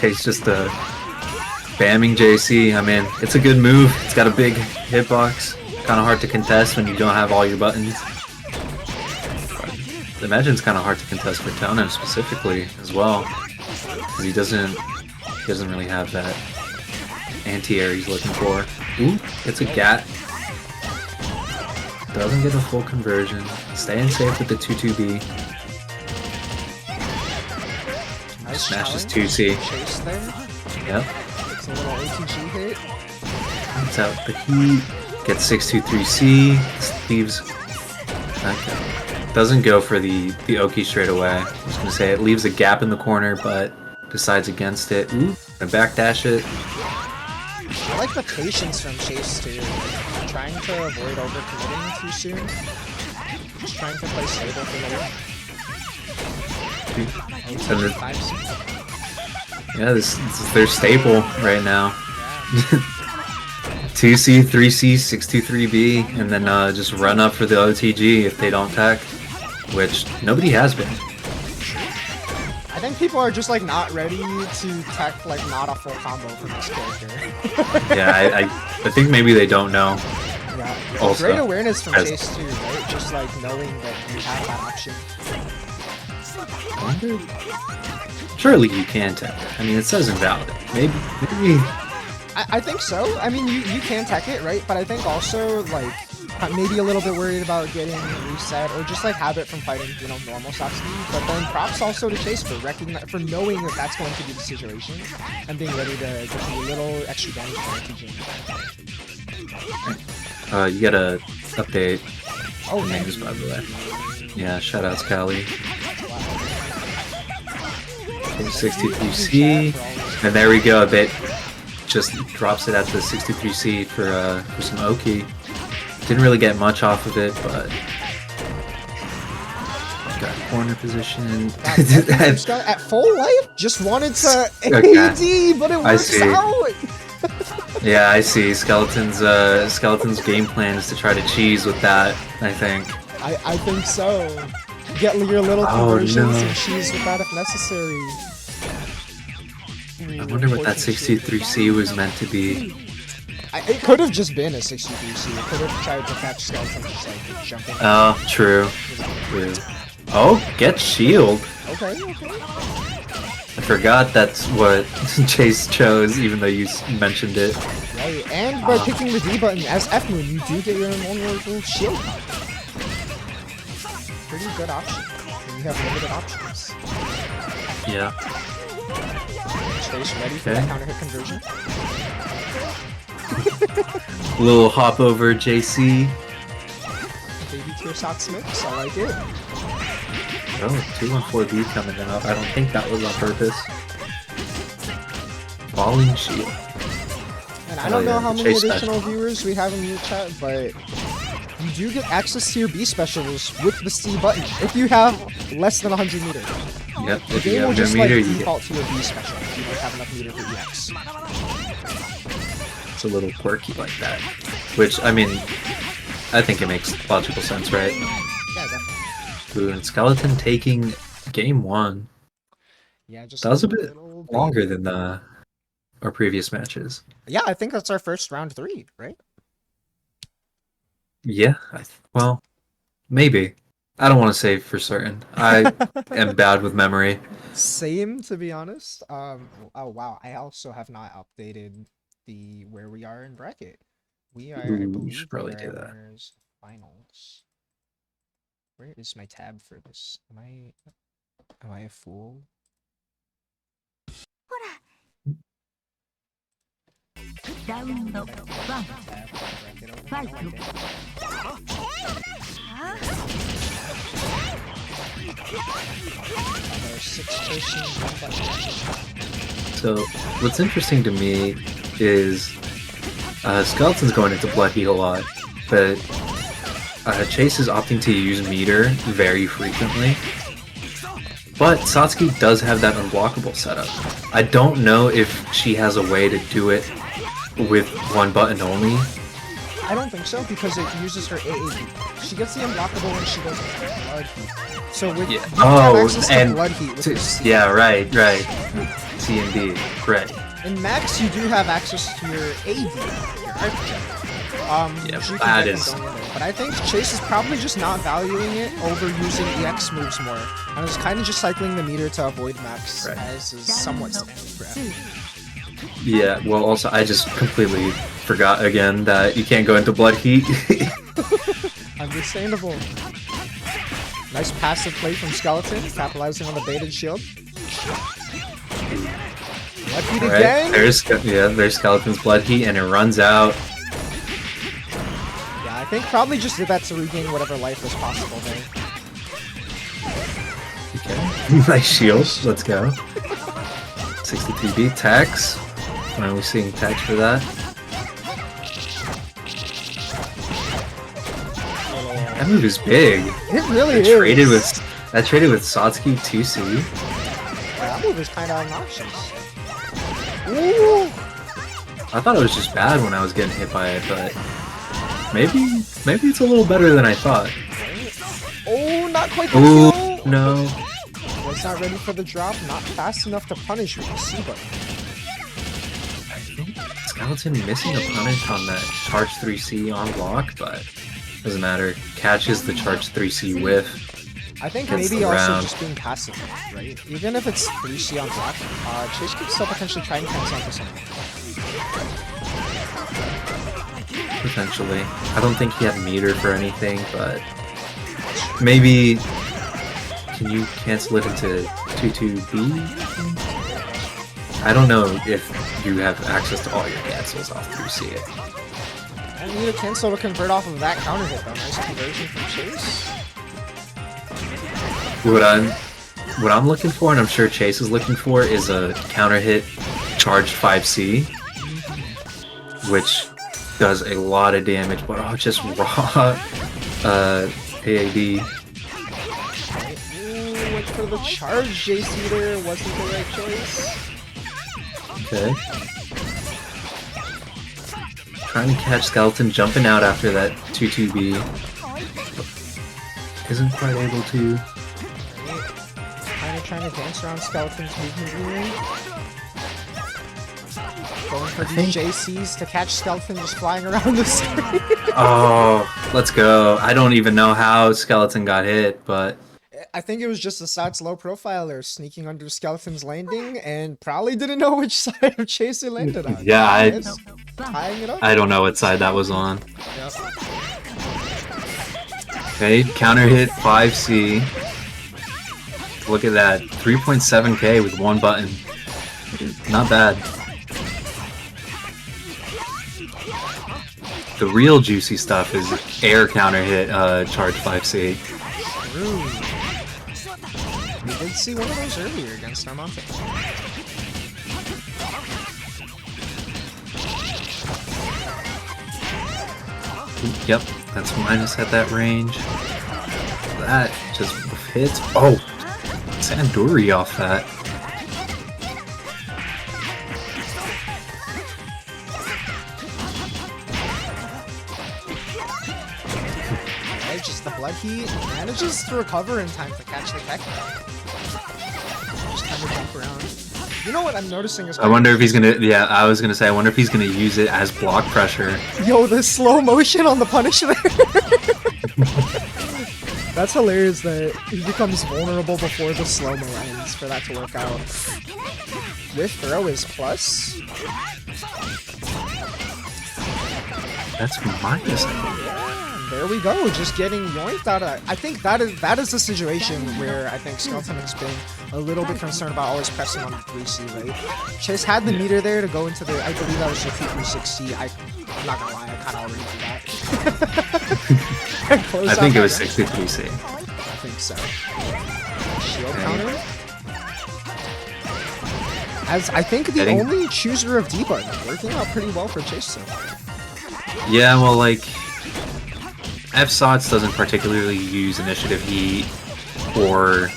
[SPEAKER 1] It's just spamming JC. I mean, it's a good move. It's got a big hitbox. Kind of hard to contest when you don't have all your buttons. I imagine it's kind of hard to contest for Tona specifically as well, because he doesn't really have that anti-air he's looking for. Ooh, it's a gat. Doesn't get a full conversion. Staying safe with the 2-2B.
[SPEAKER 2] Nice
[SPEAKER 1] Smashes
[SPEAKER 2] challenge.
[SPEAKER 1] 2C.
[SPEAKER 2] Chase there.
[SPEAKER 1] Yep.
[SPEAKER 2] It's a little ATG hit.
[SPEAKER 1] It's out the heat. Gets 623C. Leaves. Okay. Doesn't go for the Oki straight away. I was gonna say it leaves a gap in the corner, but decides against it. Ooh, and backdash it.
[SPEAKER 2] I like the patience from Chase too. Trying to avoid overcommitting too soon. Just trying to play stable for the win.
[SPEAKER 1] And the-
[SPEAKER 2] 5C.
[SPEAKER 1] Yeah, this is their staple right now.
[SPEAKER 2] Yeah.
[SPEAKER 1] 2C, 3C, 623B, and then just run up for the OTG if they don't tech, which nobody has been.
[SPEAKER 2] I think people are just like not ready to tech like not a full combo from this character.
[SPEAKER 1] Yeah, I think maybe they don't know.
[SPEAKER 2] Yeah.
[SPEAKER 1] Also,
[SPEAKER 2] Great awareness from
[SPEAKER 1] as-
[SPEAKER 2] Chase too, right? Just like knowing that you have that option.
[SPEAKER 1] I wonder. Surely you can tech. I mean, it says invalid. Maybe
[SPEAKER 2] I think so. I mean, you can tech it, right? But I think also, like, I'm maybe a little bit worried about getting reset or just, like, habit from fighting, you know, normal Satsuki. But then props also to Chase for knowing that that's going to be the situation and being ready to give you a little extra damage advantage.
[SPEAKER 1] You gotta update
[SPEAKER 2] Oh,
[SPEAKER 1] names, by the way. Yeah, shoutouts, Callie. 63C, and there we go. Bit just drops it at the 63C for some Oki. Didn't really get much off of it, but got corner position.
[SPEAKER 2] At full life, just wanted to
[SPEAKER 1] Okay.
[SPEAKER 2] AD, but it works out.
[SPEAKER 1] Yeah, I see. Skeleton's game plan is to try to cheese with that, I think.
[SPEAKER 2] I think so. Get your little conversions and cheese with that if necessary.
[SPEAKER 1] I wonder what that 63C was meant to be.
[SPEAKER 2] It could have just been a 63C. It could have tried to catch Skeleton just like jumping.
[SPEAKER 1] Oh, true. Oh, get shield.
[SPEAKER 2] Okay.
[SPEAKER 1] I forgot that's what Chase chose, even though you mentioned it.
[SPEAKER 2] Right, and by picking the D button as F moon, you do get your invulnerable shield. Pretty good option. You have limited options.
[SPEAKER 1] Yeah.
[SPEAKER 2] Chase ready for that counter hit conversion.
[SPEAKER 1] Little hop over JC.
[SPEAKER 2] Baby tier Sox mix, I like it.
[SPEAKER 1] Oh, 214B coming out. I don't think that was on purpose. Falling shield.
[SPEAKER 2] And I don't know how many additional viewers we have in your chat, but you do get access to your B specials with the C button if you have less than 100 meters.
[SPEAKER 1] Yep,
[SPEAKER 2] The
[SPEAKER 1] if you
[SPEAKER 2] game will
[SPEAKER 1] have no
[SPEAKER 2] just
[SPEAKER 1] meter,
[SPEAKER 2] like
[SPEAKER 1] you
[SPEAKER 2] default to your B special if you don't have enough meter for EX.
[SPEAKER 1] it's a little quirky like that. Which, I mean, I think it makes logical sense, right?
[SPEAKER 2] Yeah, definitely.
[SPEAKER 1] Ooh, and Skeleton taking game 1.
[SPEAKER 2] Yeah, just
[SPEAKER 1] That was a bit
[SPEAKER 2] little
[SPEAKER 1] longer
[SPEAKER 2] baby.
[SPEAKER 1] than our previous matches.
[SPEAKER 2] Yeah, I think that's our first round 3, right?
[SPEAKER 1] Yeah, well, maybe. I don't want to say for certain. I am bad with memory.
[SPEAKER 2] Same, to be honest. Oh wow, I also have not updated the where we are in bracket. We are, I
[SPEAKER 1] Ooh,
[SPEAKER 2] believe,
[SPEAKER 1] we should probably
[SPEAKER 2] we
[SPEAKER 1] do
[SPEAKER 2] are
[SPEAKER 1] that.
[SPEAKER 2] winners finals. Where is my tab for this? Am I a fool?
[SPEAKER 4] Round
[SPEAKER 2] Tab for bracket open. Okay. There are 6 persons, 1 button.
[SPEAKER 1] So, what's interesting to me is Skeleton's going into Blood Heat a lot, but Chase is opting to use meter very frequently. But Satsuki does have that unblockable setup. I don't know if she has a way to do it with 1 button only.
[SPEAKER 2] I don't think so, because it uses her AAD. She gets the unblockable when she goes into Blood Heat. So with you have access to Blood Heat with your C.
[SPEAKER 1] Yeah, right. C and D, right.
[SPEAKER 2] In Max, you do have access to your AD, your Architect.
[SPEAKER 1] Yeah,
[SPEAKER 2] which you
[SPEAKER 1] that
[SPEAKER 2] can get
[SPEAKER 1] is-
[SPEAKER 2] from going in there. But I think Chase is probably just not valuing it over using EX moves more, and is kind of just cycling the meter to avoid Max,
[SPEAKER 1] Right.
[SPEAKER 2] as is somewhat standard for F.
[SPEAKER 1] Yeah, well, also, I just completely forgot again that you can't go into Blood Heat.
[SPEAKER 2] Understandable. Nice passive play from Skeleton, capitalizing on the baited shield. Blood Heat
[SPEAKER 1] Right,
[SPEAKER 2] again!
[SPEAKER 1] there's Skeleton's Blood Heat, and it runs out.
[SPEAKER 2] Yeah, I think probably just did that to regain whatever life was possible there.
[SPEAKER 1] Okay. Nice shield, let's go. 63B, Tex. Finally seeing Tex for that. That move is big.
[SPEAKER 2] It really
[SPEAKER 1] That
[SPEAKER 2] is.
[SPEAKER 1] traded with Satsuki 2C.
[SPEAKER 2] Yeah, that move is kind of obnoxious. Ooh!
[SPEAKER 1] I thought it was just bad when I was getting hit by it, but maybe it's a little better than I thought.
[SPEAKER 2] Oh, not quite the
[SPEAKER 1] Ooh,
[SPEAKER 2] kill!
[SPEAKER 1] no.
[SPEAKER 2] Was not ready for the drop, not fast enough to punish with the C button.
[SPEAKER 1] I think Skeleton missing a punish on that charge 3C on block, but doesn't matter. Catches the charge 3C whiff.
[SPEAKER 2] I think
[SPEAKER 1] Gets
[SPEAKER 2] maybe
[SPEAKER 1] the
[SPEAKER 2] also
[SPEAKER 1] round.
[SPEAKER 2] just being passive, right? Even if it's 3C on block, Chase could still potentially try and cancel onto something.
[SPEAKER 1] Potentially. I don't think he had meter for anything, but maybe can you cancel it into 2-2B? I don't know if you have access to all your cancels off 3C.
[SPEAKER 2] I need a cancel to convert off of that counter hit though. Nice conversion from Chase.
[SPEAKER 1] What I'm looking for, and I'm sure Chase is looking for, is a counter hit charged 5C, which does a lot of damage, but just raw AAD.
[SPEAKER 2] Ooh, went for the charge JC there. Wasn't the right choice.
[SPEAKER 1] Okay. Trying to catch Skeleton jumping out after that 2-2B. Isn't quite able to.
[SPEAKER 2] Trying to dance around Skeleton's movement here. Going for these JCs to catch Skeleton just flying around the screen.
[SPEAKER 1] Oh, let's go. I don't even know how Skeleton got hit, but
[SPEAKER 2] I think it was just a sad slow profiler sneaking under Skeleton's landing and probably didn't know which side of Chase it landed on.
[SPEAKER 1] yeah,
[SPEAKER 2] It's tying it up.
[SPEAKER 1] I don't know what side that was on.
[SPEAKER 2] Yep.
[SPEAKER 1] Okay, counter hit 5C. Look at that, 3.7k with one button. Not bad. The real juicy stuff is air counter hit charge 5C.
[SPEAKER 2] True. We did see one of those earlier against Armante.
[SPEAKER 1] Yep, that's minus at that range. That just hits. Oh, Sanduri off that.
[SPEAKER 2] Okay, just the blood heat manages to recover in time to catch the tech. Just kind of jump around. You know what I'm noticing is
[SPEAKER 1] I wonder if he's gonna. Yeah, I was gonna say. I wonder if he's gonna use it as block pressure.
[SPEAKER 2] yo, the slow motion on the punish there. That's hilarious that he becomes vulnerable before the slow-mo ends for that to work out. With throw is plus.
[SPEAKER 1] That's minus.
[SPEAKER 2] There we go, just getting yoinked out of. I think that is the situation where I think Skeleton has been a little bit concerned about always pressing on the 3C, right? Chase had the meter there to go into the. I believe that was the 2-3-6C. I'm not gonna lie, I kind of already did that.
[SPEAKER 1] I think it was 63C.
[SPEAKER 2] I think so. Shield counter. As I think the only chooser of D button, working out pretty well for Chase so far.
[SPEAKER 1] Yeah, well, like FSOTS doesn't particularly use initiative heat, or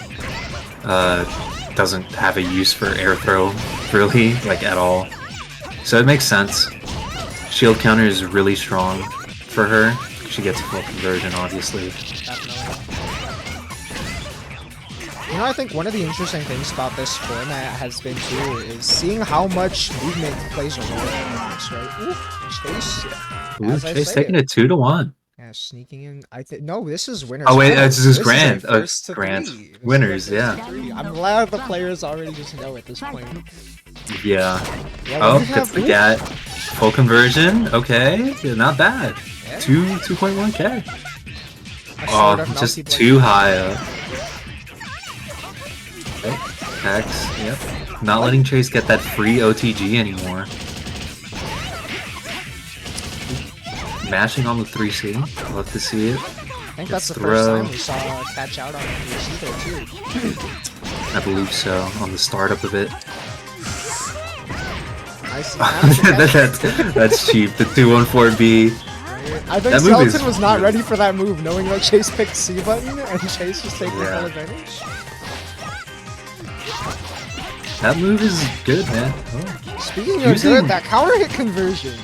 [SPEAKER 1] doesn't have a use for air throw, really, like at all. So it makes sense. Shield counter is really strong for her. She gets full conversion, obviously.
[SPEAKER 2] Definitely. You know, I think one of the interesting things about this format has been too is seeing how much movement plays a role in this, right? Ooh, Chase.
[SPEAKER 1] Ooh, Chase taking it 2-1.
[SPEAKER 2] Yeah, sneaking in. I think no, this is winners.
[SPEAKER 1] Oh wait,
[SPEAKER 2] finals.
[SPEAKER 1] this is
[SPEAKER 2] a
[SPEAKER 1] grand.
[SPEAKER 2] first to
[SPEAKER 1] Grand
[SPEAKER 2] three. This
[SPEAKER 1] winners,
[SPEAKER 2] is a first
[SPEAKER 1] yeah.
[SPEAKER 2] to three. I'm glad the players already just know at this point.
[SPEAKER 1] Yeah.
[SPEAKER 2] Yeah,
[SPEAKER 1] Oh,
[SPEAKER 2] we have-
[SPEAKER 1] gets the GAT. Full conversion. Okay, yeah, not bad.
[SPEAKER 2] Yeah.
[SPEAKER 1] 2.1k.
[SPEAKER 2] A
[SPEAKER 1] Oh,
[SPEAKER 2] sort of
[SPEAKER 1] just
[SPEAKER 2] melty
[SPEAKER 1] too
[SPEAKER 2] blade.
[SPEAKER 1] high up. Okay. Hex, yep. Not letting Chase get that free OTG anymore. Mashing on the 3C. Love to see it.
[SPEAKER 2] I think that's the
[SPEAKER 1] Throw.
[SPEAKER 2] first time we saw catch out on the 3C there too.
[SPEAKER 1] I believe so, on the startup of it.
[SPEAKER 2] Nice.
[SPEAKER 1] That's cheap. The 214B.
[SPEAKER 2] I think
[SPEAKER 1] That move is
[SPEAKER 2] Skeleton was not
[SPEAKER 1] good.
[SPEAKER 2] ready for that move, knowing that Chase picked C button and Chase was taking
[SPEAKER 1] Yeah.
[SPEAKER 2] full advantage.
[SPEAKER 1] That move is good, man. Oh.
[SPEAKER 2] Speaking of
[SPEAKER 1] Using-
[SPEAKER 2] good, that counter hit conversion.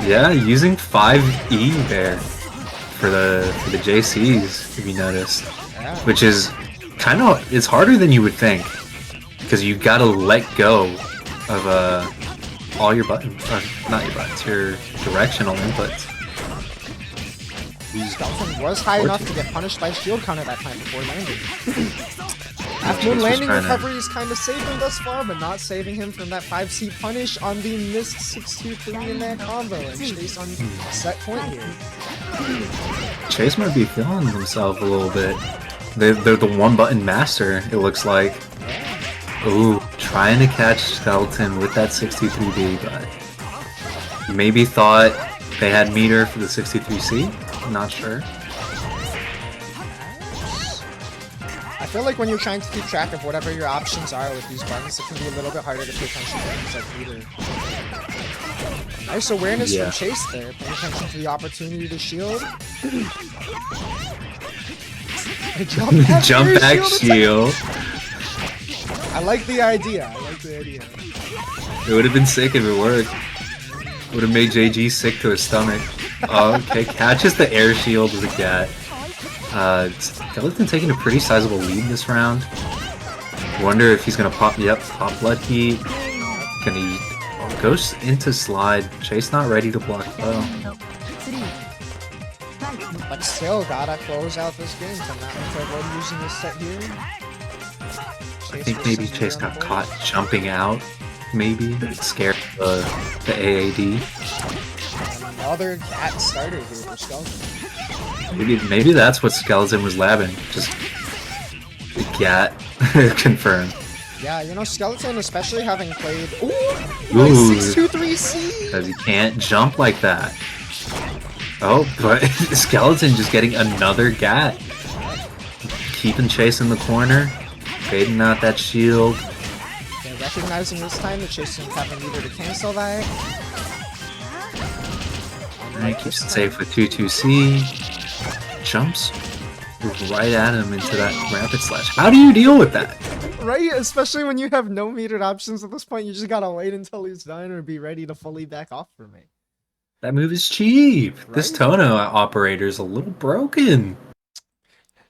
[SPEAKER 1] Yeah, using 5E there for the JCs, if you noticed.
[SPEAKER 2] Yeah.
[SPEAKER 1] Which is kind of, it's harder than you would think, because you gotta let go of all your buttons, or not your buttons, your directional inputs.
[SPEAKER 2] Skeleton was high enough to get punished by shield counter that time before landing. Half Moon
[SPEAKER 1] Chase was
[SPEAKER 2] landing
[SPEAKER 1] trying to-
[SPEAKER 2] recovery is kind of saved him thus far, but not saving him from that 5C punish on the missed 6-2-3 in that combo, and Chase on set point here.
[SPEAKER 1] Chase might be feeling himself a little bit. They're the one-button master, it looks like. Ooh, trying to catch Skeleton with that 63B, but maybe thought they had meter for the 63C? I'm not sure.
[SPEAKER 2] I feel like when you're trying to keep track of whatever your options are with these buttons, it can be a little bit harder to pay attention to things like meter. Nice awareness
[SPEAKER 1] Yeah.
[SPEAKER 2] from Chase there, paying attention to the opportunity to shield.
[SPEAKER 1] Jump back
[SPEAKER 2] attack.
[SPEAKER 1] shield.
[SPEAKER 2] I like the idea.
[SPEAKER 1] It would have been sick if it worked. Would have made JG sick to his stomach. Oh, okay, catches the air shield with a gat. Skeleton taking a pretty sizable lead this round. Wonder if he's gonna pop. Yep, pop blood heat. Gonna goes into slide. Chase not ready to block though.
[SPEAKER 2] But still, gotta close out this game to not avoid using this set here.
[SPEAKER 1] I think maybe Chase got caught jumping out. Maybe scared the AAD.
[SPEAKER 2] Another cat starter here for Skeleton.
[SPEAKER 1] Maybe that's what Skeleton was labbing. Just the gat confirmed.
[SPEAKER 2] Yeah, you know, Skeleton, especially having played. Ooh,
[SPEAKER 1] Ooh.
[SPEAKER 2] nice 6-2-3-C.
[SPEAKER 1] Because he can't jump like that. Oh, but Skeleton just getting another gat. Keeping Chase in the corner. Fading out that shield.
[SPEAKER 2] Yeah, recognizing this time that Chase didn't have a meter to cancel that.
[SPEAKER 1] And he keeps it safe with 2-2-C. Jumps right at him into that rapid slash. How do you deal with that?
[SPEAKER 2] Right? Especially when you have no metered options at this point, you just gotta wait until he's done or be ready to fully back off from it.
[SPEAKER 1] That move is cheap. This
[SPEAKER 2] Right?
[SPEAKER 1] Tono operator is a little broken.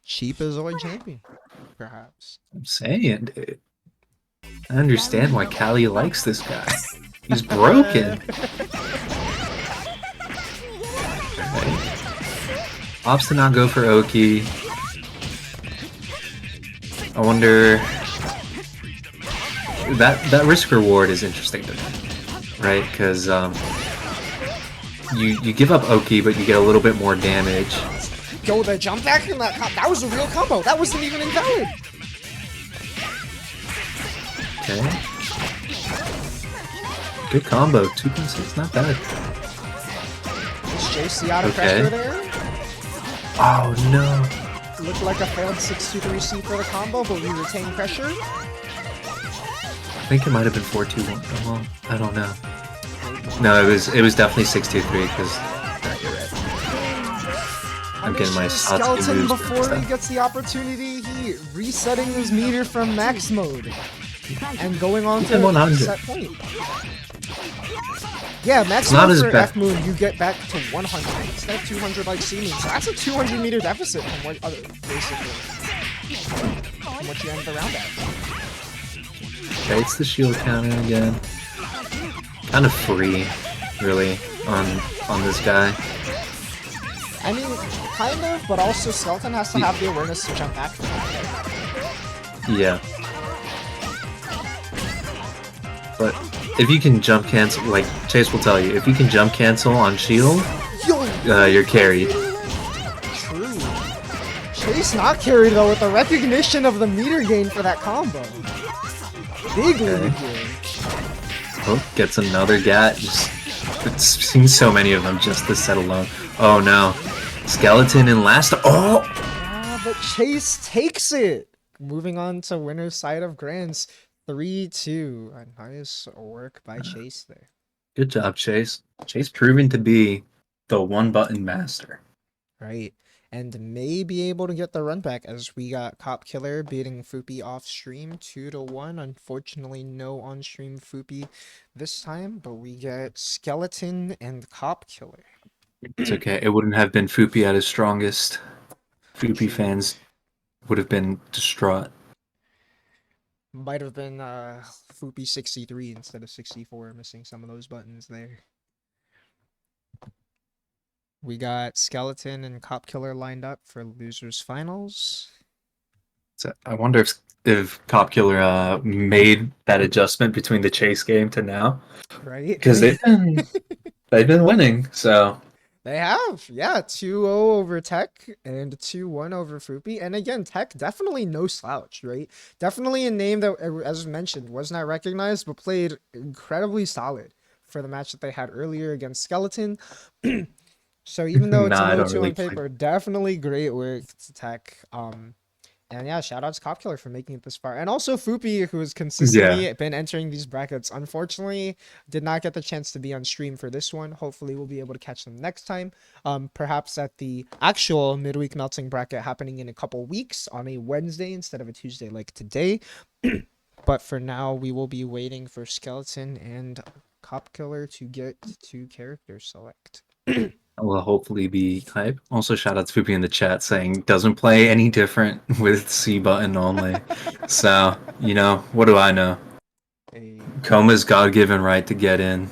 [SPEAKER 2] Cheap as Zoid champion, perhaps.
[SPEAKER 1] I'm saying, dude. I understand why Callie likes this guy. He's broken. Okay. Opts to not go for Oki. I wonder... That risk reward is interesting to me, right? Because you give up Oki, but you get a little bit more damage.
[SPEAKER 2] Yo, the jump back in that was a real combo. That wasn't even invalid.
[SPEAKER 1] Okay. Good combo. 2.6, not bad.
[SPEAKER 2] Is JC out of
[SPEAKER 1] Okay.
[SPEAKER 2] pressure there?
[SPEAKER 1] Oh no.
[SPEAKER 2] Looked like a failed 6-2-3-C for the combo, but we retain pressure.
[SPEAKER 1] I think it might have been 4-2-1. Well, I don't know. No, it was definitely 6-2-3 because you're right. I'm getting my Satsuki
[SPEAKER 2] Skeleton
[SPEAKER 1] moves
[SPEAKER 2] before
[SPEAKER 1] mixed
[SPEAKER 2] he
[SPEAKER 1] up.
[SPEAKER 2] gets the opportunity. He resetting his meter from max mode and going on to
[SPEAKER 1] 100.
[SPEAKER 2] set point. Yeah, max
[SPEAKER 1] Not
[SPEAKER 2] mode
[SPEAKER 1] as
[SPEAKER 2] for
[SPEAKER 1] bad.
[SPEAKER 2] F Moon, you get back to 100 instead of 200 like C Moon. So that's a 200 meter deficit from what basically from what you ended the round at.
[SPEAKER 1] Okay, it's the shield counter again. Kind of free, really, on this guy.
[SPEAKER 2] I mean, kind of, but also Skeleton has to have the awareness to jump back from that.
[SPEAKER 1] Yeah. But if you can jump cancel, like Chase will tell you, if you can jump cancel on shield,
[SPEAKER 2] Yo,
[SPEAKER 1] you're carried.
[SPEAKER 2] true. Chase not carried though with the recognition of the meter gain for that combo. Big lead here.
[SPEAKER 1] Oh, gets another gat. Just it's seen so many of them just this set alone. Oh no. Skeleton in last. Oh!
[SPEAKER 2] Ah, but Chase takes it. Moving on to winner's side of Grands. 3-2. A nice work by Chase there.
[SPEAKER 1] Good job, Chase. Chase proving to be the one button master.
[SPEAKER 2] Right. And may be able to get the run back as we got Cop Killer beating Fupi off stream 2-1. Unfortunately, no on stream Fupi this time, but we get Skeleton and Cop Killer.
[SPEAKER 1] It's okay. It wouldn't have been Fupi at his strongest. Fupi fans would have been distraught.
[SPEAKER 2] Might have been Fupi 63 instead of 64, missing some of those buttons there. We got Skeleton and Cop Killer lined up for losers finals.
[SPEAKER 1] So I wonder if if Cop Killer made that adjustment between the chase game to now,
[SPEAKER 2] right?
[SPEAKER 1] because they've been winning. So
[SPEAKER 2] They have, yeah, 2-0 over Tech and 2-1 over Fupi. And again, Tech definitely no slouch, right? Definitely a name that, as mentioned, was not recognized, but played incredibly solid for the match that they had earlier against Skeleton. So even though it's
[SPEAKER 1] nah,
[SPEAKER 2] an
[SPEAKER 1] I don't
[SPEAKER 2] 0-2
[SPEAKER 1] really
[SPEAKER 2] on
[SPEAKER 1] play.
[SPEAKER 2] paper, definitely great work to Tech. And yeah, shout out to Cop Killer for making it this far. And also Fupi, who has consistently been entering these brackets. Unfortunately, did not get the chance to be on stream for this one. Hopefully, we'll be able to catch them next time. Perhaps at the actual midweek melting bracket happening in a couple weeks on a Wednesday instead of a Tuesday like today. But for now, we will be waiting for Skeleton and Cop Killer to get to character select.
[SPEAKER 1] Will hopefully be hype. Also, shout out to Poopy in the chat saying doesn't play any different with C button only. So, what do I know? Coma's God-given right to get in.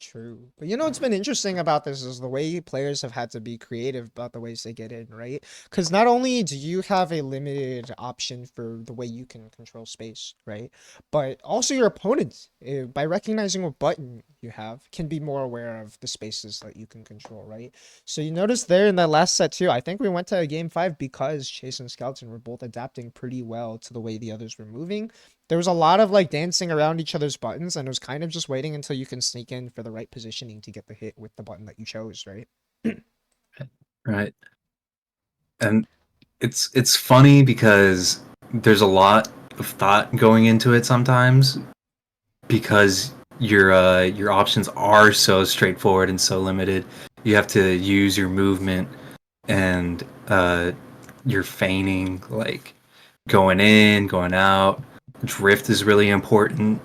[SPEAKER 2] True. But what's been interesting about this is the way players have had to be creative about the ways they get in, right? Because not only do you have a limited option for the way you can control space, right? But also your opponents, by recognizing what button you have, can be more aware of the spaces that you can control, right? So you notice there in that last set too, I think we went to game 5 because Chase and Skeleton were both adapting pretty well to the way the others were moving. There was a lot of dancing around each other's buttons, and it was kind of just waiting until you can sneak in for the right positioning to get the hit with the button that you chose, right?
[SPEAKER 1] Right. And it's funny because there's a lot of thought going into it sometimes because your options are so straightforward and so limited. You have to use your movement and your feigning, going in, going out. Drift is really important.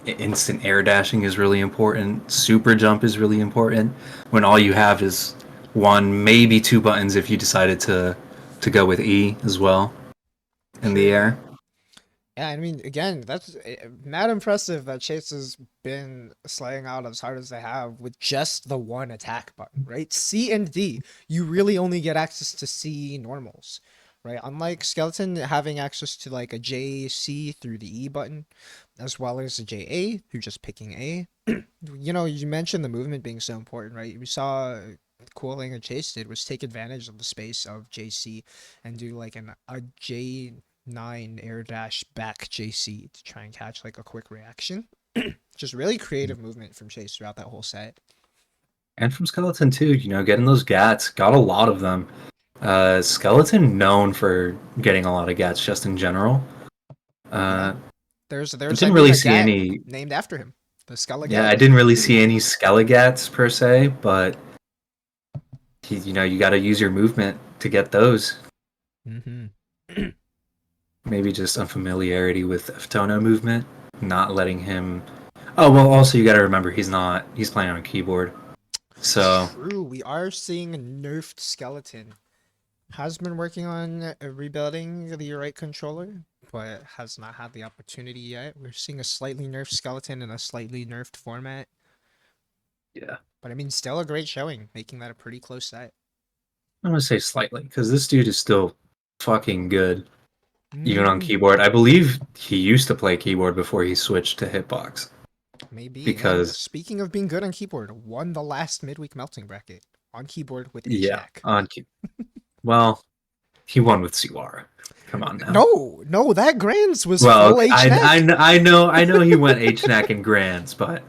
[SPEAKER 1] Instant air dashing is really important. Super jump is really important. When all you have is one, maybe two buttons if you decided to go with E as well in the air.
[SPEAKER 2] Yeah, I mean, again, that's mad impressive that Chase has been slaying out as hard as they have with just the one attack button, right? C and D, you really only get access to C normals, right? Unlike Skeleton having access to a JC through the E button, as well as a JA through just picking A. You mentioned the movement being so important, right? We saw cool thing that Chase did was take advantage of the space of JC and do a J9 air dash back JC to try and catch a quick reaction. Just really creative movement from Chase throughout that whole set.
[SPEAKER 1] And from Skeleton too, getting those gats, got a lot of them. Skeleton known for getting a lot of gats just in general.
[SPEAKER 2] There's
[SPEAKER 1] didn't really see any
[SPEAKER 2] named after him. The Skelegat.
[SPEAKER 1] Yeah, I didn't really see any Skelegats per se, but you got to use your movement to get those.
[SPEAKER 2] Mm-hmm.
[SPEAKER 1] Maybe just unfamiliarity with Ftona movement, not letting him. Oh well, also you got to remember he's playing on keyboard, so
[SPEAKER 2] true. We are seeing a nerfed Skeleton. Has been working on rebuilding the right controller, but has not had the opportunity yet. We're seeing a slightly nerfed Skeleton in a slightly nerfed format.
[SPEAKER 1] Yeah.
[SPEAKER 2] But I mean, still a great showing, making that a pretty close set.
[SPEAKER 1] I'm gonna say slightly because this dude is still fucking good, even on keyboard. I believe he used to play keyboard before he switched to hitbox.
[SPEAKER 2] Maybe.
[SPEAKER 1] Because
[SPEAKER 2] and speaking of being good on keyboard, won the last midweek melting bracket on keyboard with HNAC.
[SPEAKER 1] Yeah, on well, he won with Siwara. Come on now.
[SPEAKER 2] No, that Grands was full HNAC.
[SPEAKER 1] I know he went HNAC and Grands, but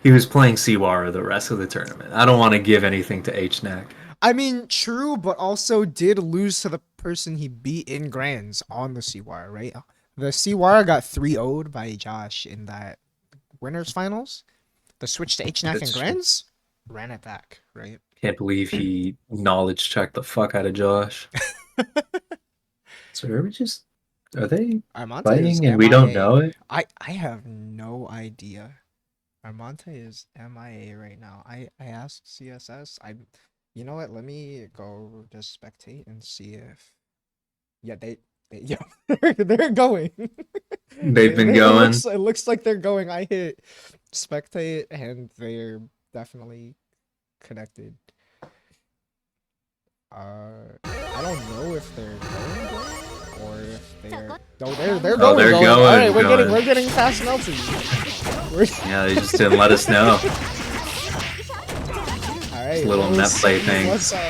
[SPEAKER 1] he was playing Siwara the rest of the tournament. I don't want to give anything to HNAC.
[SPEAKER 2] I mean, true, but also did lose to the person he beat in Grands on the Siwara, right? The Siwara got 3-0'd by Josh in that winners finals. The switch to HNAC and Grands ran it back, right?
[SPEAKER 1] Can't believe he knowledge checked the fuck out of Josh. So are they
[SPEAKER 2] Armonte
[SPEAKER 1] fighting and we don't know it?
[SPEAKER 2] I have no idea. Armonte is MIA right now. I asked CSS. You know what? Let me go to spectate and see if. Yeah, they're going.
[SPEAKER 1] They've been going.
[SPEAKER 2] It looks like they're going. I hit spectate and they're definitely connected. I don't know if they're going. or if they're they're
[SPEAKER 1] Oh, they're going,
[SPEAKER 2] All right,
[SPEAKER 1] going.
[SPEAKER 2] we're getting fast melty.
[SPEAKER 1] Yeah, they just didn't let us know.
[SPEAKER 2] All right,
[SPEAKER 1] Little Netplay thing.
[SPEAKER 2] What's up?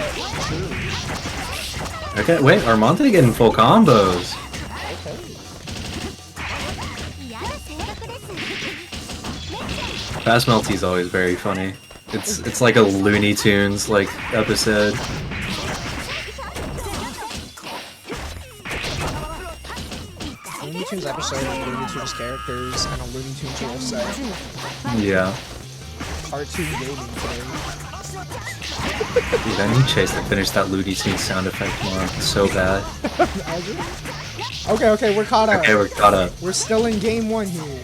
[SPEAKER 1] Okay, wait, Armante getting full combos. Fast Melty is always very funny. It's like a Looney Tunes like episode.
[SPEAKER 2] Looney Tunes episode of Looney Tunes characters and a Looney Tunes rule set.
[SPEAKER 1] Yeah.
[SPEAKER 2] Cartoon gaming today.
[SPEAKER 1] Dude, I need Chase to finish that Looney Tunes sound effect more. It's so bad.
[SPEAKER 2] Okay, we're caught up.
[SPEAKER 1] Okay, we're caught up.
[SPEAKER 2] We're still in game 1 here.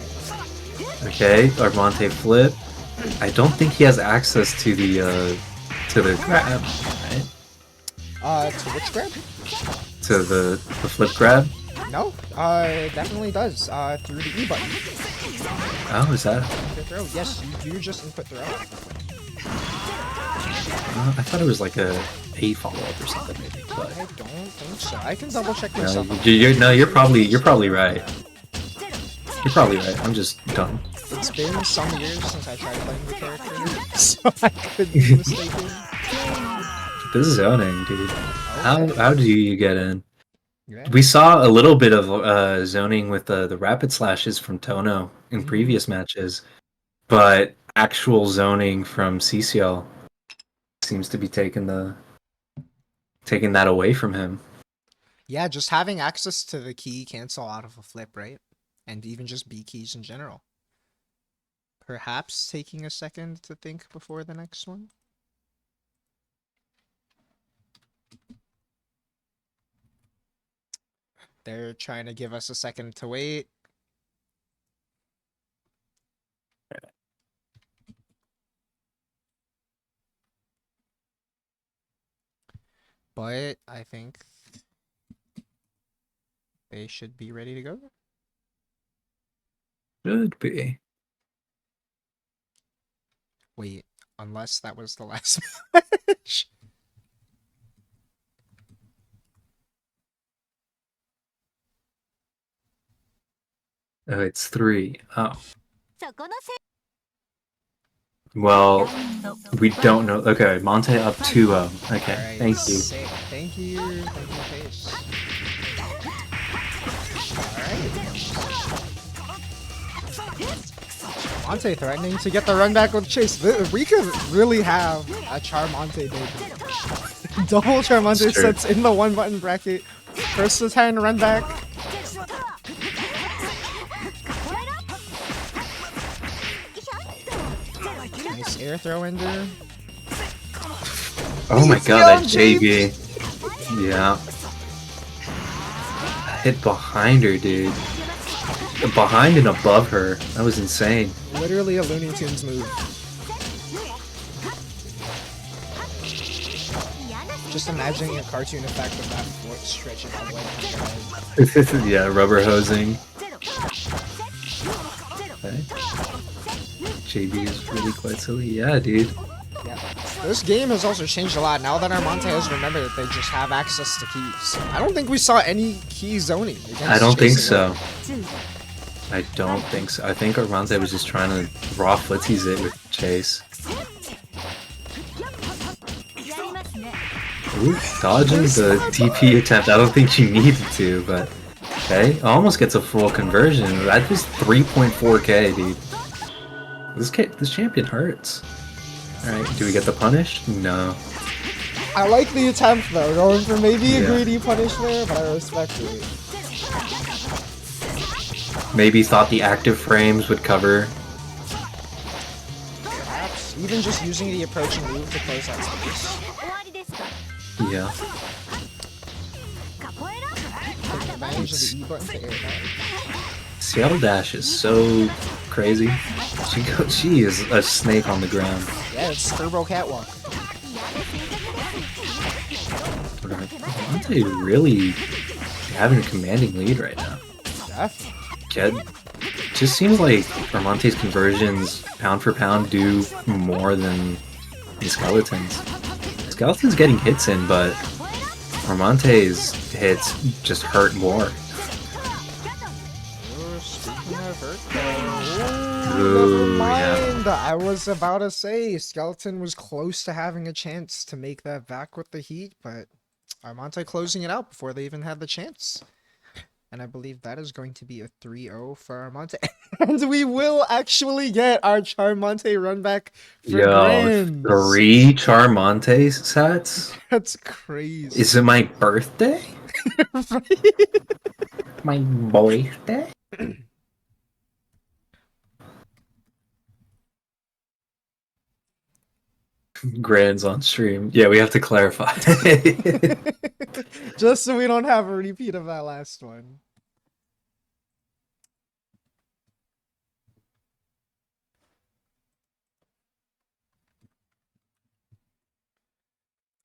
[SPEAKER 1] Okay, Armante flip. I don't think he has access to the grab, right?
[SPEAKER 2] To which grab?
[SPEAKER 1] To the flip grab.
[SPEAKER 2] No, it definitely does. Through the E button.
[SPEAKER 1] Oh, is that?
[SPEAKER 2] Input throw? Yes, you do just input throw.
[SPEAKER 1] I thought it was like a follow-up or something, maybe. But
[SPEAKER 2] I don't think so. I can double check
[SPEAKER 1] no,
[SPEAKER 2] myself.
[SPEAKER 1] you're probably right. You're probably right. I'm just dumb.
[SPEAKER 2] It's been some years since I tried playing the character, so I could be mistaken.
[SPEAKER 1] This is zoning, dude. How do you get in?
[SPEAKER 2] Yeah.
[SPEAKER 1] We saw a little bit of zoning with the rapid slashes from Tono in previous matches, but actual zoning from CCL seems to be taking that away from him.
[SPEAKER 2] Yeah, just having access to the key cancel out of a flip, right? And even just B keys in general. Perhaps taking a second to think before the next one. They're trying to give us a second to wait. But I think they should be ready to go.
[SPEAKER 1] Should be.
[SPEAKER 2] Wait, unless that was the last match.
[SPEAKER 1] Oh, it's 3. Oh. Well, we don't know. Okay, Monte up 2-0. Okay,
[SPEAKER 2] Alright,
[SPEAKER 1] thank you.
[SPEAKER 2] sick. Thank you, Pace. Monte threatening to get the run back with Chase. We could really have a Charmonte debut. Double Charmonte
[SPEAKER 1] Sure.
[SPEAKER 2] sets in the 1-button bracket. First to 10 run back. Nice air throw ender.
[SPEAKER 1] Oh my god, that JB. Yeah. Hit behind her, dude. Behind and above her. That was insane.
[SPEAKER 2] Literally a Looney Tunes move. Just imagining a cartoon effect of that foot stretching out like
[SPEAKER 1] Yeah, rubber hosing. Okay. JB is really quite silly. Yeah, dude.
[SPEAKER 2] yeah. This game has also changed a lot now that Armante has remembered that they just have access to keys. I don't think we saw any key zoning.
[SPEAKER 1] I don't think
[SPEAKER 2] Chase
[SPEAKER 1] so. I don't think so. I think Armante was just trying to raw footsies it with Chase. Ooh, dodging the DP attempt. I don't think you needed to, but okay. Almost gets a full conversion. That was 3.4k, dude. This champion hurts. Alright, do we get the punish? No.
[SPEAKER 2] I like the attempt though, going for maybe a
[SPEAKER 1] Yeah.
[SPEAKER 2] greedy punish there, but I respect it.
[SPEAKER 1] Maybe thought the active frames would cover.
[SPEAKER 2] Perhaps even just using the approaching move to close that space.
[SPEAKER 1] Yeah.
[SPEAKER 2] Taking advantage of the E button to air back.
[SPEAKER 1] Seattle Dash is so crazy. She is a snake on the ground.
[SPEAKER 2] Yeah, it's Turbo Catwalk.
[SPEAKER 1] Armante really having a commanding lead right now.
[SPEAKER 2] Definitely.
[SPEAKER 1] Just seems like Armante's conversions, pound for pound, do more than the Skeletons. Skeletons getting hits in, but Armante's hits just hurt more.
[SPEAKER 2] Oh, speaking of hurt, though.
[SPEAKER 1] Ooh,
[SPEAKER 2] Never
[SPEAKER 1] yeah.
[SPEAKER 2] mind. I was about to say Skeleton was close to having a chance to make that back with the heat, but Armante closing it out before they even had the chance. And I believe that is going to be a 3-0 for Armante. And we will actually get our Charmante run back for
[SPEAKER 1] Yo,
[SPEAKER 2] Grands.
[SPEAKER 1] 3 Charmante sets?
[SPEAKER 2] That's crazy.
[SPEAKER 1] Is it my birthday? My birthday? Grands on stream. Yeah, we have to clarify.
[SPEAKER 2] Just so we don't have a repeat of that last one.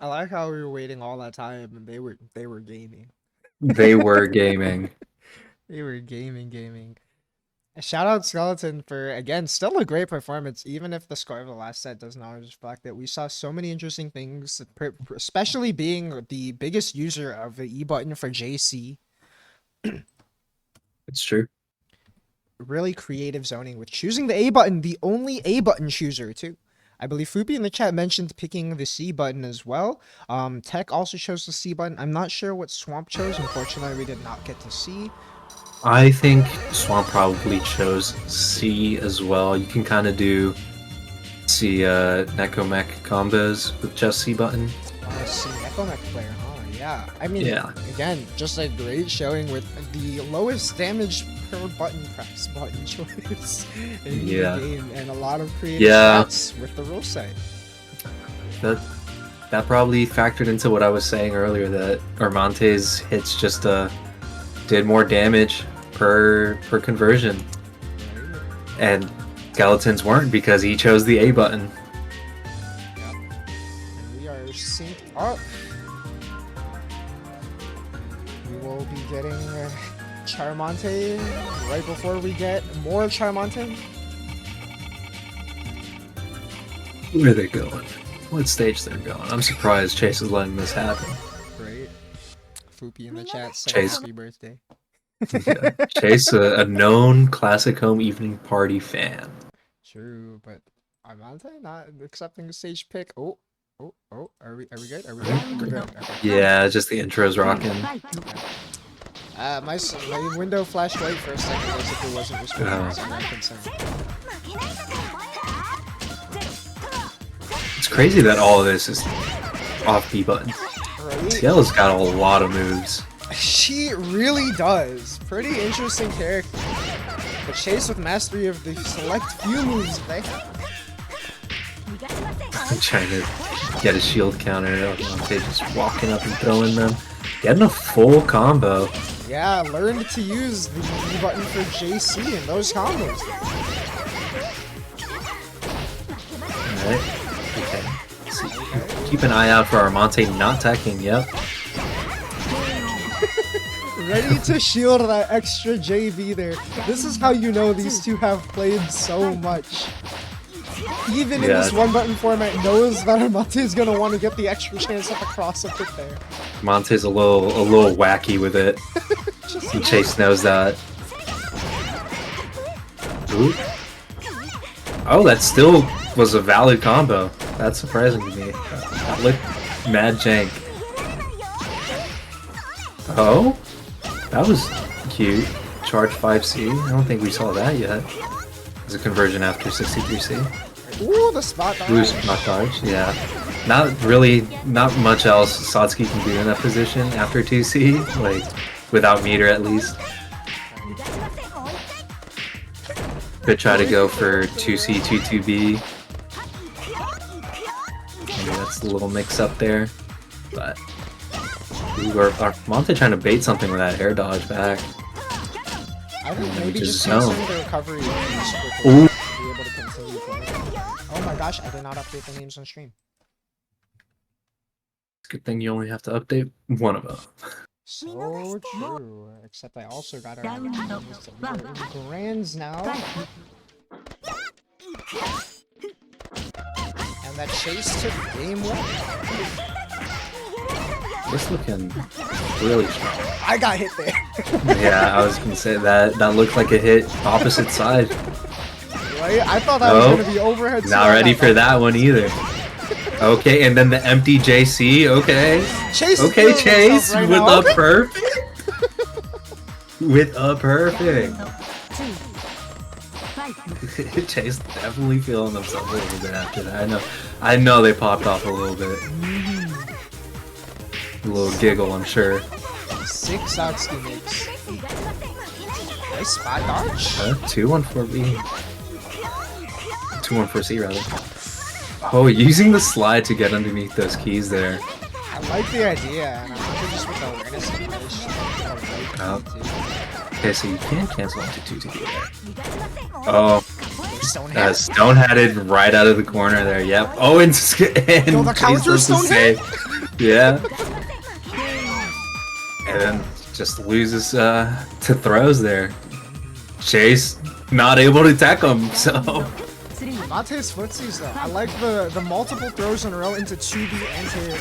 [SPEAKER 2] I like how we were waiting all that time and they were gaming.
[SPEAKER 1] They were gaming.
[SPEAKER 2] They were gaming. Shout out Skeleton for, again, still a great performance, even if the score of the last set does not reflect it. We saw so many interesting things, especially being the biggest user of the E button for JC.
[SPEAKER 1] It's true.
[SPEAKER 2] Really creative zoning with choosing the A button, the only A button chooser, too. I believe Fupi in the chat mentioned picking the C button as well. Tech also chose the C button. I'm not sure what Swamp chose. Unfortunately, we did not get to see.
[SPEAKER 1] I think Swamp probably chose C as well. You can kind of do C Neko Mech combos with just C button.
[SPEAKER 2] C Neko Mech player, huh? Yeah. I mean,
[SPEAKER 1] Yeah.
[SPEAKER 2] again, just a great showing with the lowest damage per button press button choice in the game, and a lot of creative stats with the rule set.
[SPEAKER 1] That probably factored into what I was saying earlier, that Armante's hits just did more damage per conversion, and Skeleton's weren't because he chose the A button.
[SPEAKER 2] Yep. And we are synced up. We will be getting Charmante right before we get more Charmante.
[SPEAKER 1] Where are they going? What stage they're going? I'm surprised Chase is letting this happen.
[SPEAKER 2] Great. Fupi in the chat saying
[SPEAKER 1] Chase.
[SPEAKER 2] happy birthday.
[SPEAKER 1] Yeah. Chase, a known Classic Home Evening Party fan.
[SPEAKER 2] True, but Armante not accepting the stage pick. Oh, are we good? Are we good? We're good. Okay.
[SPEAKER 1] Yeah, just the intro's rocking.
[SPEAKER 2] My window flashed white for a second as if it wasn't responding, so I'm concerned.
[SPEAKER 1] It's crazy that all of this is off B buttons.
[SPEAKER 2] Right?
[SPEAKER 1] Ciela's got a lot of moves.
[SPEAKER 2] She really does. Pretty interesting character. But Chase with mastery of the select few moves they have.
[SPEAKER 1] Trying to get a shield counter. They just walking up and throwing them. Getting a full combo.
[SPEAKER 2] Yeah, learned to use the E button for JC in those combos.
[SPEAKER 1] Alright. Okay. See. Keep an eye out for Armante not teching. Yep.
[SPEAKER 2] Ready to shield that extra JV there. This is how you know these two have played so much. Even in this one button format, knows that Armante is gonna want to get the extra chance at the cross up it there.
[SPEAKER 1] Armante's a little wacky with it. And Chase knows that. Ooh. Oh, that still was a valid combo. That's surprising to me. That looked mad jank. Oh? That was cute. Charge 5C. I don't think we saw that yet. There's a conversion after 63C.
[SPEAKER 2] Ooh, the spot dodge.
[SPEAKER 1] Blue spot dodge, yeah. Not much else Satsuki can do in that position after 2C. Like, without meter at least. Could try to go for 2C, 2-2B. Maybe that's a little mix up there. But Armante trying to bait something with that air dodge back.
[SPEAKER 2] I think maybe
[SPEAKER 1] just
[SPEAKER 2] just using
[SPEAKER 1] zone.
[SPEAKER 2] the recovery piece
[SPEAKER 1] Ooh.
[SPEAKER 2] to be able to continue playing. Oh my gosh, I did not update the names on stream.
[SPEAKER 1] Good thing you only have to update one of them.
[SPEAKER 2] So true. Except I also got our grands now. And that Chase took game one.
[SPEAKER 1] It's looking really strong.
[SPEAKER 2] I got hit there.
[SPEAKER 1] Yeah, I was gonna say that looked like a hit opposite side.
[SPEAKER 2] Right? I thought that was gonna be overhead.
[SPEAKER 1] Not ready for that one either. Okay, and then the empty JC. Okay.
[SPEAKER 2] Chase.
[SPEAKER 1] Okay, Chase
[SPEAKER 2] Right
[SPEAKER 1] with
[SPEAKER 2] now.
[SPEAKER 1] a perfect. With a perfect. Chase definitely feeling themselves a little bit after that. I know they popped off a little bit. A little giggle, I'm sure.
[SPEAKER 2] 6 Satsuki makes. Nice spot dodge.
[SPEAKER 1] 2-1-4B. 2-1-4C rather. Oh, using the slide to get underneath those keys there.
[SPEAKER 2] I like the idea, and I'm just with the awareness of this.
[SPEAKER 1] Oh. Okay, so you can cancel into 2 there. Oh. Stone had it right out of the corner there. Yep. Oh, and
[SPEAKER 2] Yo, the counter
[SPEAKER 1] Chase
[SPEAKER 2] Stone
[SPEAKER 1] save. Yeah. And then just loses to throws there. Chase not able to tech him, so.
[SPEAKER 2] Mate's footsies though. I like the multiple throws in a row into 2B and to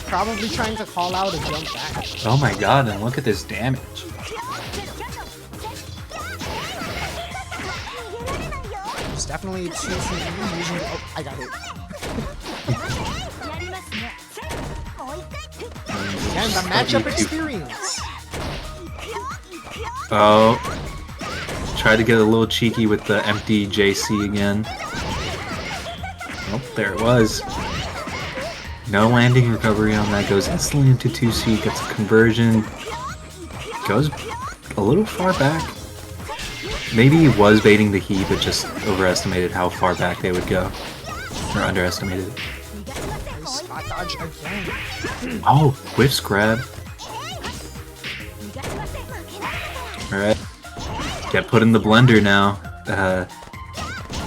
[SPEAKER 2] probably trying to call out a jump back.
[SPEAKER 1] Oh my god, and look at this damage.
[SPEAKER 2] It's definitely 2B using the, oh, I got hit. Again, the matchup experience.
[SPEAKER 1] Oh. Tried to get a little cheeky with the empty JC again. Oh, there it was. No landing recovery on that. Goes instantly into 2C. Gets a conversion. Goes a little far back. Maybe he was baiting the heat, but just overestimated how far back they would go. Or underestimated.
[SPEAKER 2] Spot dodge again.
[SPEAKER 1] Oh, whiffs grab. Alright. Get put in the blender now.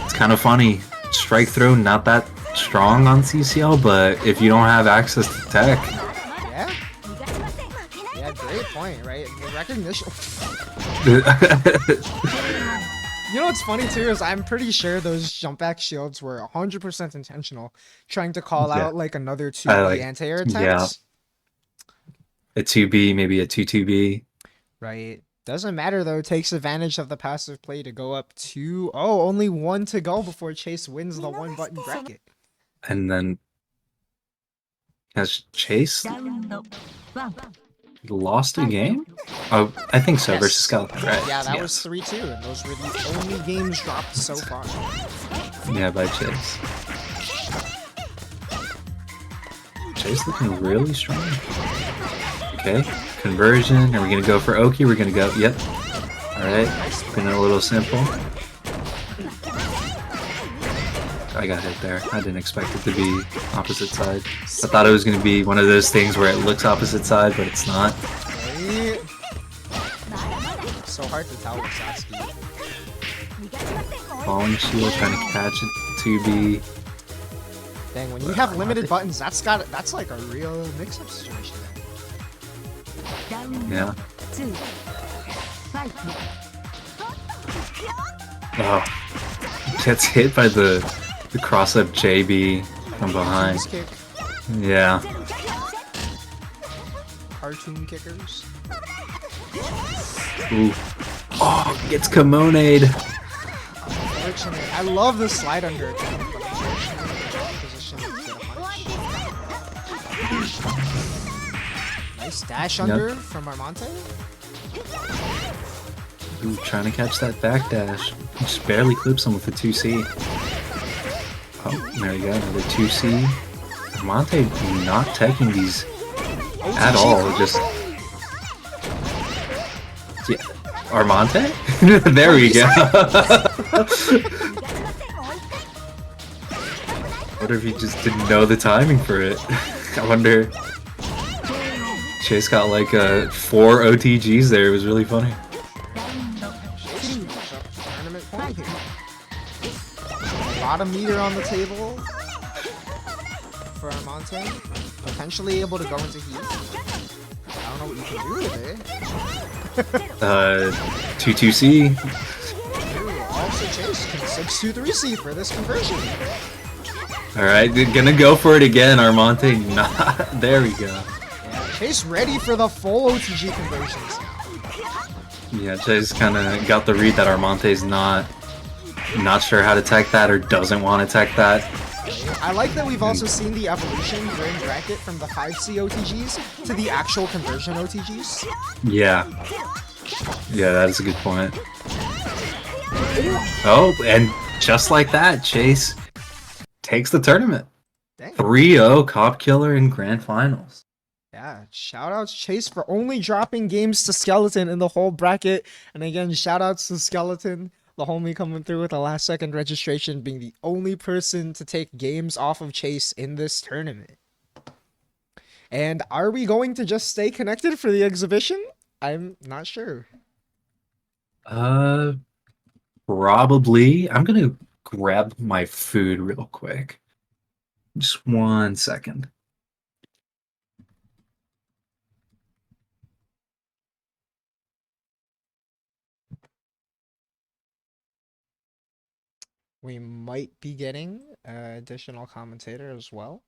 [SPEAKER 1] It's kind of funny. Strike throw not that strong on CCL, but if you don't have access to tech.
[SPEAKER 2] Yeah? Yeah, great point, right? The recognition. You know what's funny too is I'm pretty sure those jump back shields were 100% intentional, trying to call out like another 2B anti-air attempts.
[SPEAKER 1] Yeah. A 2B, maybe a 2-2B.
[SPEAKER 2] Right. Doesn't matter though, takes advantage of the passive play to go up 2. Oh, only 1 to go before Chase wins the 1-button bracket.
[SPEAKER 1] And then has Chase lost a game? Oh, I think so,
[SPEAKER 2] Yes.
[SPEAKER 1] versus Skeleton, right?
[SPEAKER 2] Yeah, that
[SPEAKER 1] Yes.
[SPEAKER 2] was 3-2, and those were the only games dropped so far.
[SPEAKER 1] Yeah, by Chase. Chase looking really strong. Okay, conversion. Are we gonna go for Oki? We're gonna go. Yep. All right. Been a little simple. I got hit there. I didn't expect it to be opposite side. I thought it was gonna be one of those things where it looks opposite side, but it's not.
[SPEAKER 2] Right? So hard to tell with Satsuki.
[SPEAKER 1] Falling shield, trying to catch it. 2B.
[SPEAKER 2] Dang, when you have limited buttons, that's like a real mix-up situation.
[SPEAKER 1] Yeah. Oh, gets hit by the cross-up JB from behind.
[SPEAKER 2] Kick,
[SPEAKER 1] Yeah.
[SPEAKER 2] cartoon kickers.
[SPEAKER 1] Ooh. Oh, gets kimonoed.
[SPEAKER 2] Unfortunate. I love the slide under attack, but unfortunately, position to get a punch. Nice dash under from Armante.
[SPEAKER 1] Ooh, trying to catch that backdash. Just barely clips him with the 2C. Oh, there we go, another 2C. Armante not taking these at all, just... Yeah. Armante? There we go. What if he just didn't know the timing for it? I wonder... Chase got like 4 OTGs there, it was really funny.
[SPEAKER 2] Tournament point here. A lot of meter on the table for Armante. Potentially able to go into heat. I don't know what you can do with it.
[SPEAKER 1] 2-2C.
[SPEAKER 2] Also Chase can 6-2-3C for this conversion.
[SPEAKER 1] Alright, gonna go for it again, Armante. Not. There we go.
[SPEAKER 2] Yeah, Chase ready for the full OTG conversions now.
[SPEAKER 1] Yeah, Chase kind of got the read that Armante's not sure how to tech that or doesn't want to tech that.
[SPEAKER 2] I like that we've also seen the evolution during bracket from the 5C OTGs to the actual conversion OTGs.
[SPEAKER 1] Yeah. Yeah, that is a good point. Oh, and just like that, Chase takes the tournament.
[SPEAKER 2] Dang.
[SPEAKER 1] 3-0 Cop Killer in Grand Finals.
[SPEAKER 2] Yeah, shout outs Chase for only dropping games to Skeleton in the whole bracket. And again, shout outs to Skeleton, the homie coming through with a last second registration, being the only person to take games off of Chase in this tournament. And are we going to just stay connected for the exhibition? I'm not sure.
[SPEAKER 1] Probably. I'm gonna grab my food real quick. Just 1 second.
[SPEAKER 2] We might be getting an additional commentator as well.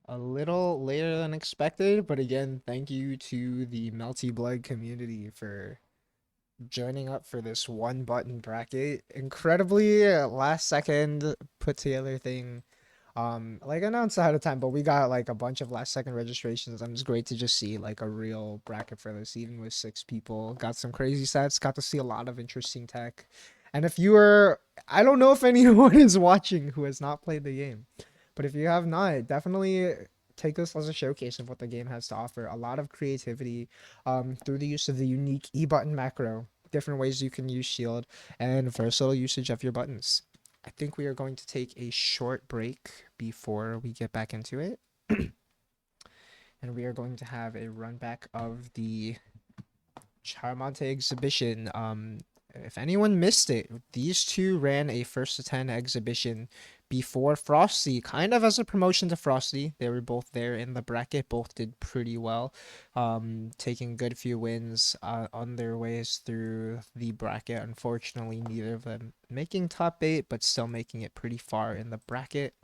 [SPEAKER 2] A little later than expected, but again, thank you to the Melty Blood community for joining up for this one button bracket. Incredibly last second put together thing. Like announced ahead of time, but we got like a bunch of last second registrations, and it's great to just see like a real bracket for this, even with 6 people. Got some crazy sets, got to see a lot of interesting tech. And if you are, I don't know if anyone is watching who has not played the game, but if you have not, definitely take this as a showcase of what the game has to offer. A lot of creativity through the use of the unique E button macro, different ways you can use shield, and versatile usage of your buttons. I think we are going to take a short break before we get back into it. And we are going to have a run back of the Charmonte exhibition. If anyone missed it, these two ran a first to 10 exhibition before Frosty, kind of as a promotion to Frosty. They were both there in the bracket, both did pretty well, taking good few wins on their ways through the bracket. Unfortunately, neither of them making top 8, but still making it pretty far in the bracket.